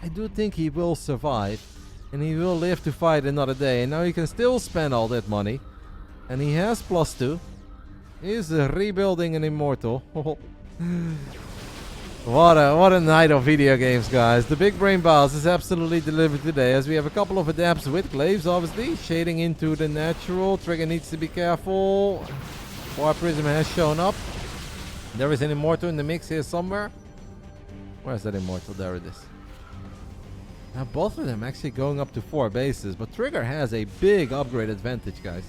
[SPEAKER 1] I do think he will survive. And he will live to fight another day. And now he can still spend all that money. And he has +2. He's rebuilding an Immortal. What a night of video games, guys. The Big Brain Bouts is absolutely delivered today, as we have a couple of Adepts with Glaives, obviously. Shading into the natural. Trigger needs to be careful. War Prism has shown up. There is an Immortal in the mix here somewhere. Where's that Immortal? There it is. Now both of them actually going up to 4 bases, but Trigger has a big upgrade advantage, guys.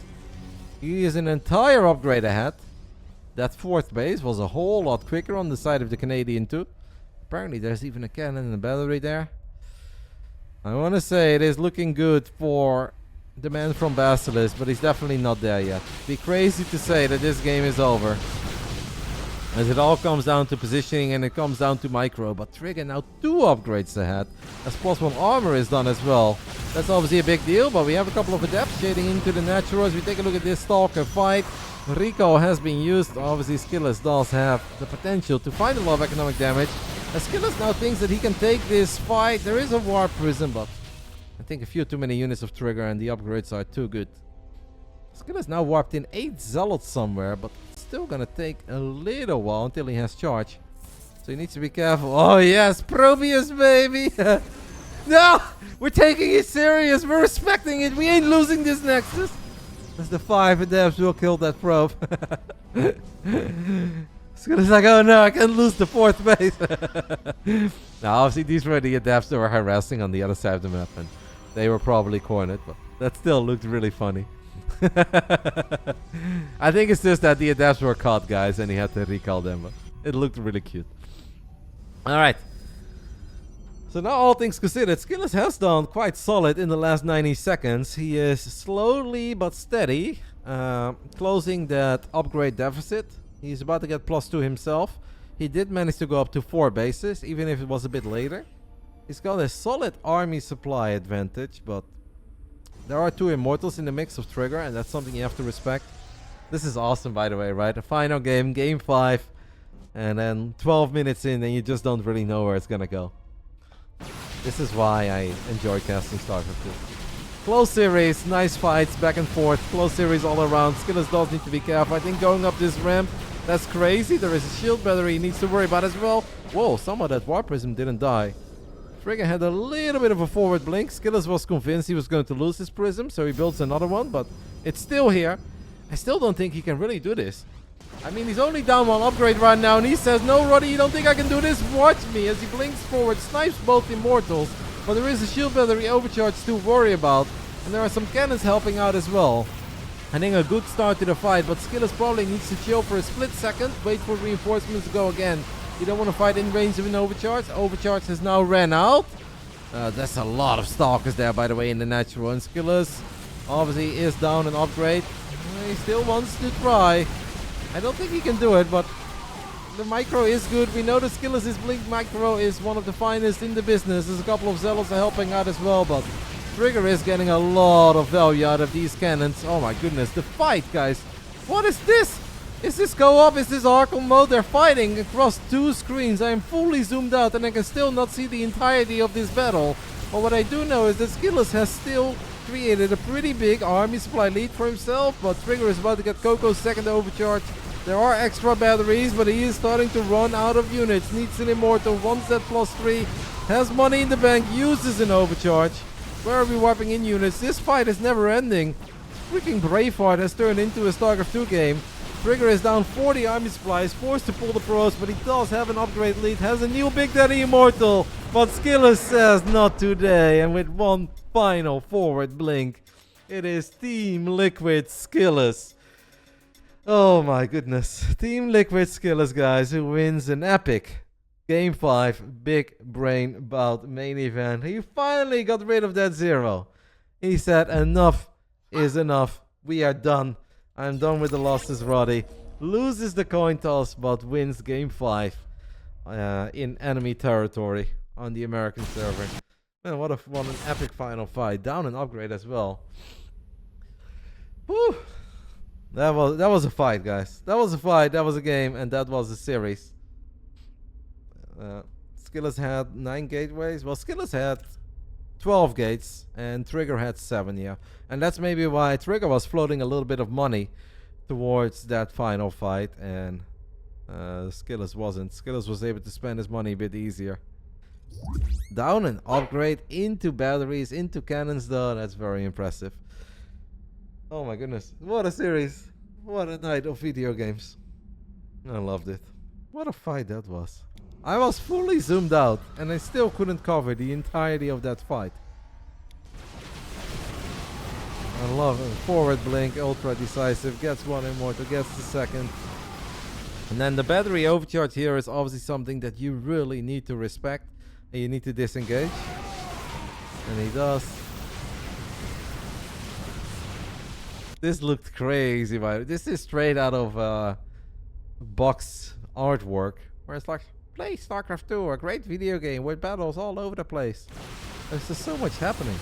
[SPEAKER 1] He is an entire upgrade ahead. That 4th base was a whole lot quicker on the side of the Canadian too. Apparently there's even a cannon and a battery there. I want to say it is looking good for the man from Basilisk, but he's definitely not there yet. It'd be crazy to say that this game is over, as it all comes down to positioning and it comes down to micro. But Trigger now 2 upgrades ahead, as +1 armor is done as well. That's obviously a big deal, but we have a couple of Adepts shading into the natural. As we take a look at this Stalker fight, Rico has been used. Obviously SKillous does have the potential to find a lot of economic damage. As SKillous now thinks that he can take this fight. There is a War Prism, but I think a few too many units of Trigger and the upgrades are too good. SKillous now warped in 8 Zealots somewhere, but still gonna take a little while until he has charge. So he needs to be careful. Oh yes, Proteus baby! No! We're taking it serious, we're respecting it, we ain't losing this Nexus! As the 5 Adepts will kill that probe. SKillous like, oh no, I can't lose the 4th base. Now obviously these were the Adepts that were harassing on the other side of the map, and they were probably cornered, but that still looked really funny. I think it's just that the adapts were caught, guys, and he had to recall them. But it looked really cute. Alright. So now all things considered, SKillous has done quite solid in the last 90 seconds. He is slowly but steady closing that upgrade deficit. He's about to get +2 himself. He did manage to go up to 4 bases, even if it was a bit later. He's got a solid army supply advantage, but there are 2 immortals in the mix of Trigger, and that's something you have to respect. This is awesome, by the way, right? The final game, game 5, and then 12 minutes in, and you just don't really know where it's gonna go. This is why I enjoy casting StarCraft 2. Close series, nice fights, back and forth, close series all around. SKillous does need to be careful. I think going up this ramp, that's crazy. There is a shield battery he needs to worry about as well. Whoa, some of that Warp Prism didn't die. Trigger had a little bit of a forward blink. SKillous was convinced he was going to lose his Prism, so he builds another one, but it's still here. I still don't think he can really do this. I mean, he's only down 1 upgrade right now, and he says, no, Roddy, you don't think I can do this? Watch me, as he blinks forward, snipes both Immortals, but there is a shield battery overcharge to worry about, and there are some cannons helping out as well. I think a good start to the fight, but SKillous probably needs to chill for a split second, wait for reinforcements to go again. You don't want to fight in range of an overcharge. Overcharge has now ran out. That's a lot of Stalkers there, by the way, in the natural, and SKillous obviously is down an upgrade. He still wants to try. I don't think he can do it, but the micro is good. We know that SKillous' Blink micro is one of the finest in the business. There's a couple of Zealots helping out as well, but Trigger is getting a lot of value out of these cannons. Oh my goodness, the fight, guys. What is this? Is this co-op? Is this Arkham mode? They're fighting across 2 screens. I am fully zoomed out and I can still not see the entirety of this battle. But what I do know is that SKillous has still created a pretty big army supply lead for himself, but Trigger is about to get Coco's second overcharge. There are extra batteries, but he is starting to run out of units. Needs an Immortal, wants that +3, has money in the bank, uses an overcharge. Where are we warping in units? This fight is never ending. Freaking Braveheart has turned into a StarCraft 2 game. Trigger is down 40 army supplies, forced to pull the pros, but he does have an upgrade lead, has a new Big Daddy Immortal. But SKillous says not today, and with one final forward blink, it is Team Liquid SKillous. Oh my goodness. Team Liquid SKillous, guys, who wins an epic Game 5 Big Brain Bout main event. He finally got rid of that 0. He said, enough is enough. We are done. I'm done with the losses, Roddy. Loses the coin toss, but wins Game 5 in enemy territory on the American server. Man, what an epic final fight. Down an upgrade as well. Whew. That was a fight, guys. That was a fight, that was a game, and that was a series. SKillous had 9 gateways. Well, SKillous had 12 gates, and Trigger had 7, yeah. And that's maybe why Trigger was floating a little bit of money towards that final fight, and SKillous wasn't. SKillous was able to spend his money a bit easier. Down an upgrade into batteries, into cannons, though. That's very impressive. Oh my goodness. What a series. What a night of video games. I loved it. What a fight that was. I was fully zoomed out and I still couldn't cover the entirety of that fight. I love it. Forward blink, ultra decisive, gets 1 immortal, gets the second. And then the battery overcharge here is obviously something that you really need to respect. And you need to disengage. And he does. This looked crazy, but this is straight out of box artwork. Where it's like, play StarCraft 2, a great video game with battles all over the place. There's just so much happening.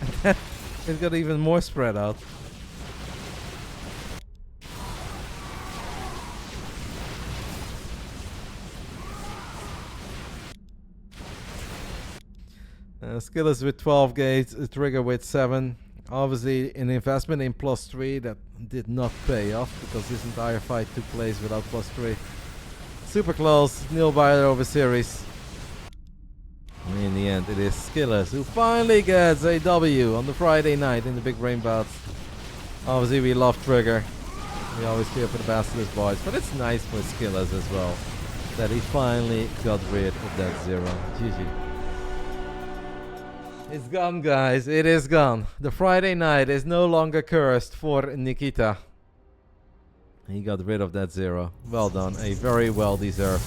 [SPEAKER 1] And then it got even more spread out. SKillous with 12 gates, a Trigger with 7. Obviously an investment in +3 that did not pay off because this entire fight took place without +3. Super close, nil-biter over series. And in the end it is SKillous who finally gets a W on the Friday night in the Big Brain Bouts. Obviously we love Trigger. We always cheer for the Basilisk boys, but it's nice for SKillous as well that he finally got rid of that 0. GG. It's gone, guys. It is gone. The Friday night is no longer cursed for Nikita. He got rid of that 0. Well done. A very well deserved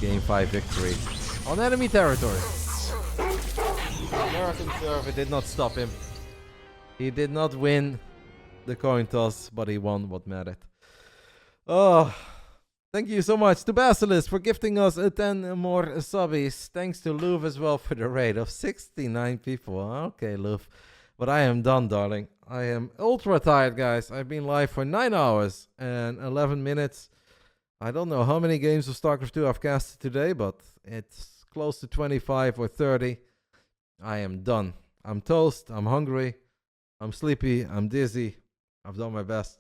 [SPEAKER 1] Game 5 victory on enemy territory. American server did not stop him. He did not win the coin toss, but he won what mattered. Oh, thank you so much to Basilisk for gifting us 10 more subbies. Thanks to Louvre as well for the raid of 69 people. Okay, Louvre. But I am done, darling. I am ultra tired, guys. I've been live for 9 hours and 11 minutes. I don't know how many games of StarCraft 2 I've casted today, but it's close to 25 or 30. I am done. I'm toast. I'm hungry. I'm sleepy. I'm dizzy. I've done my best.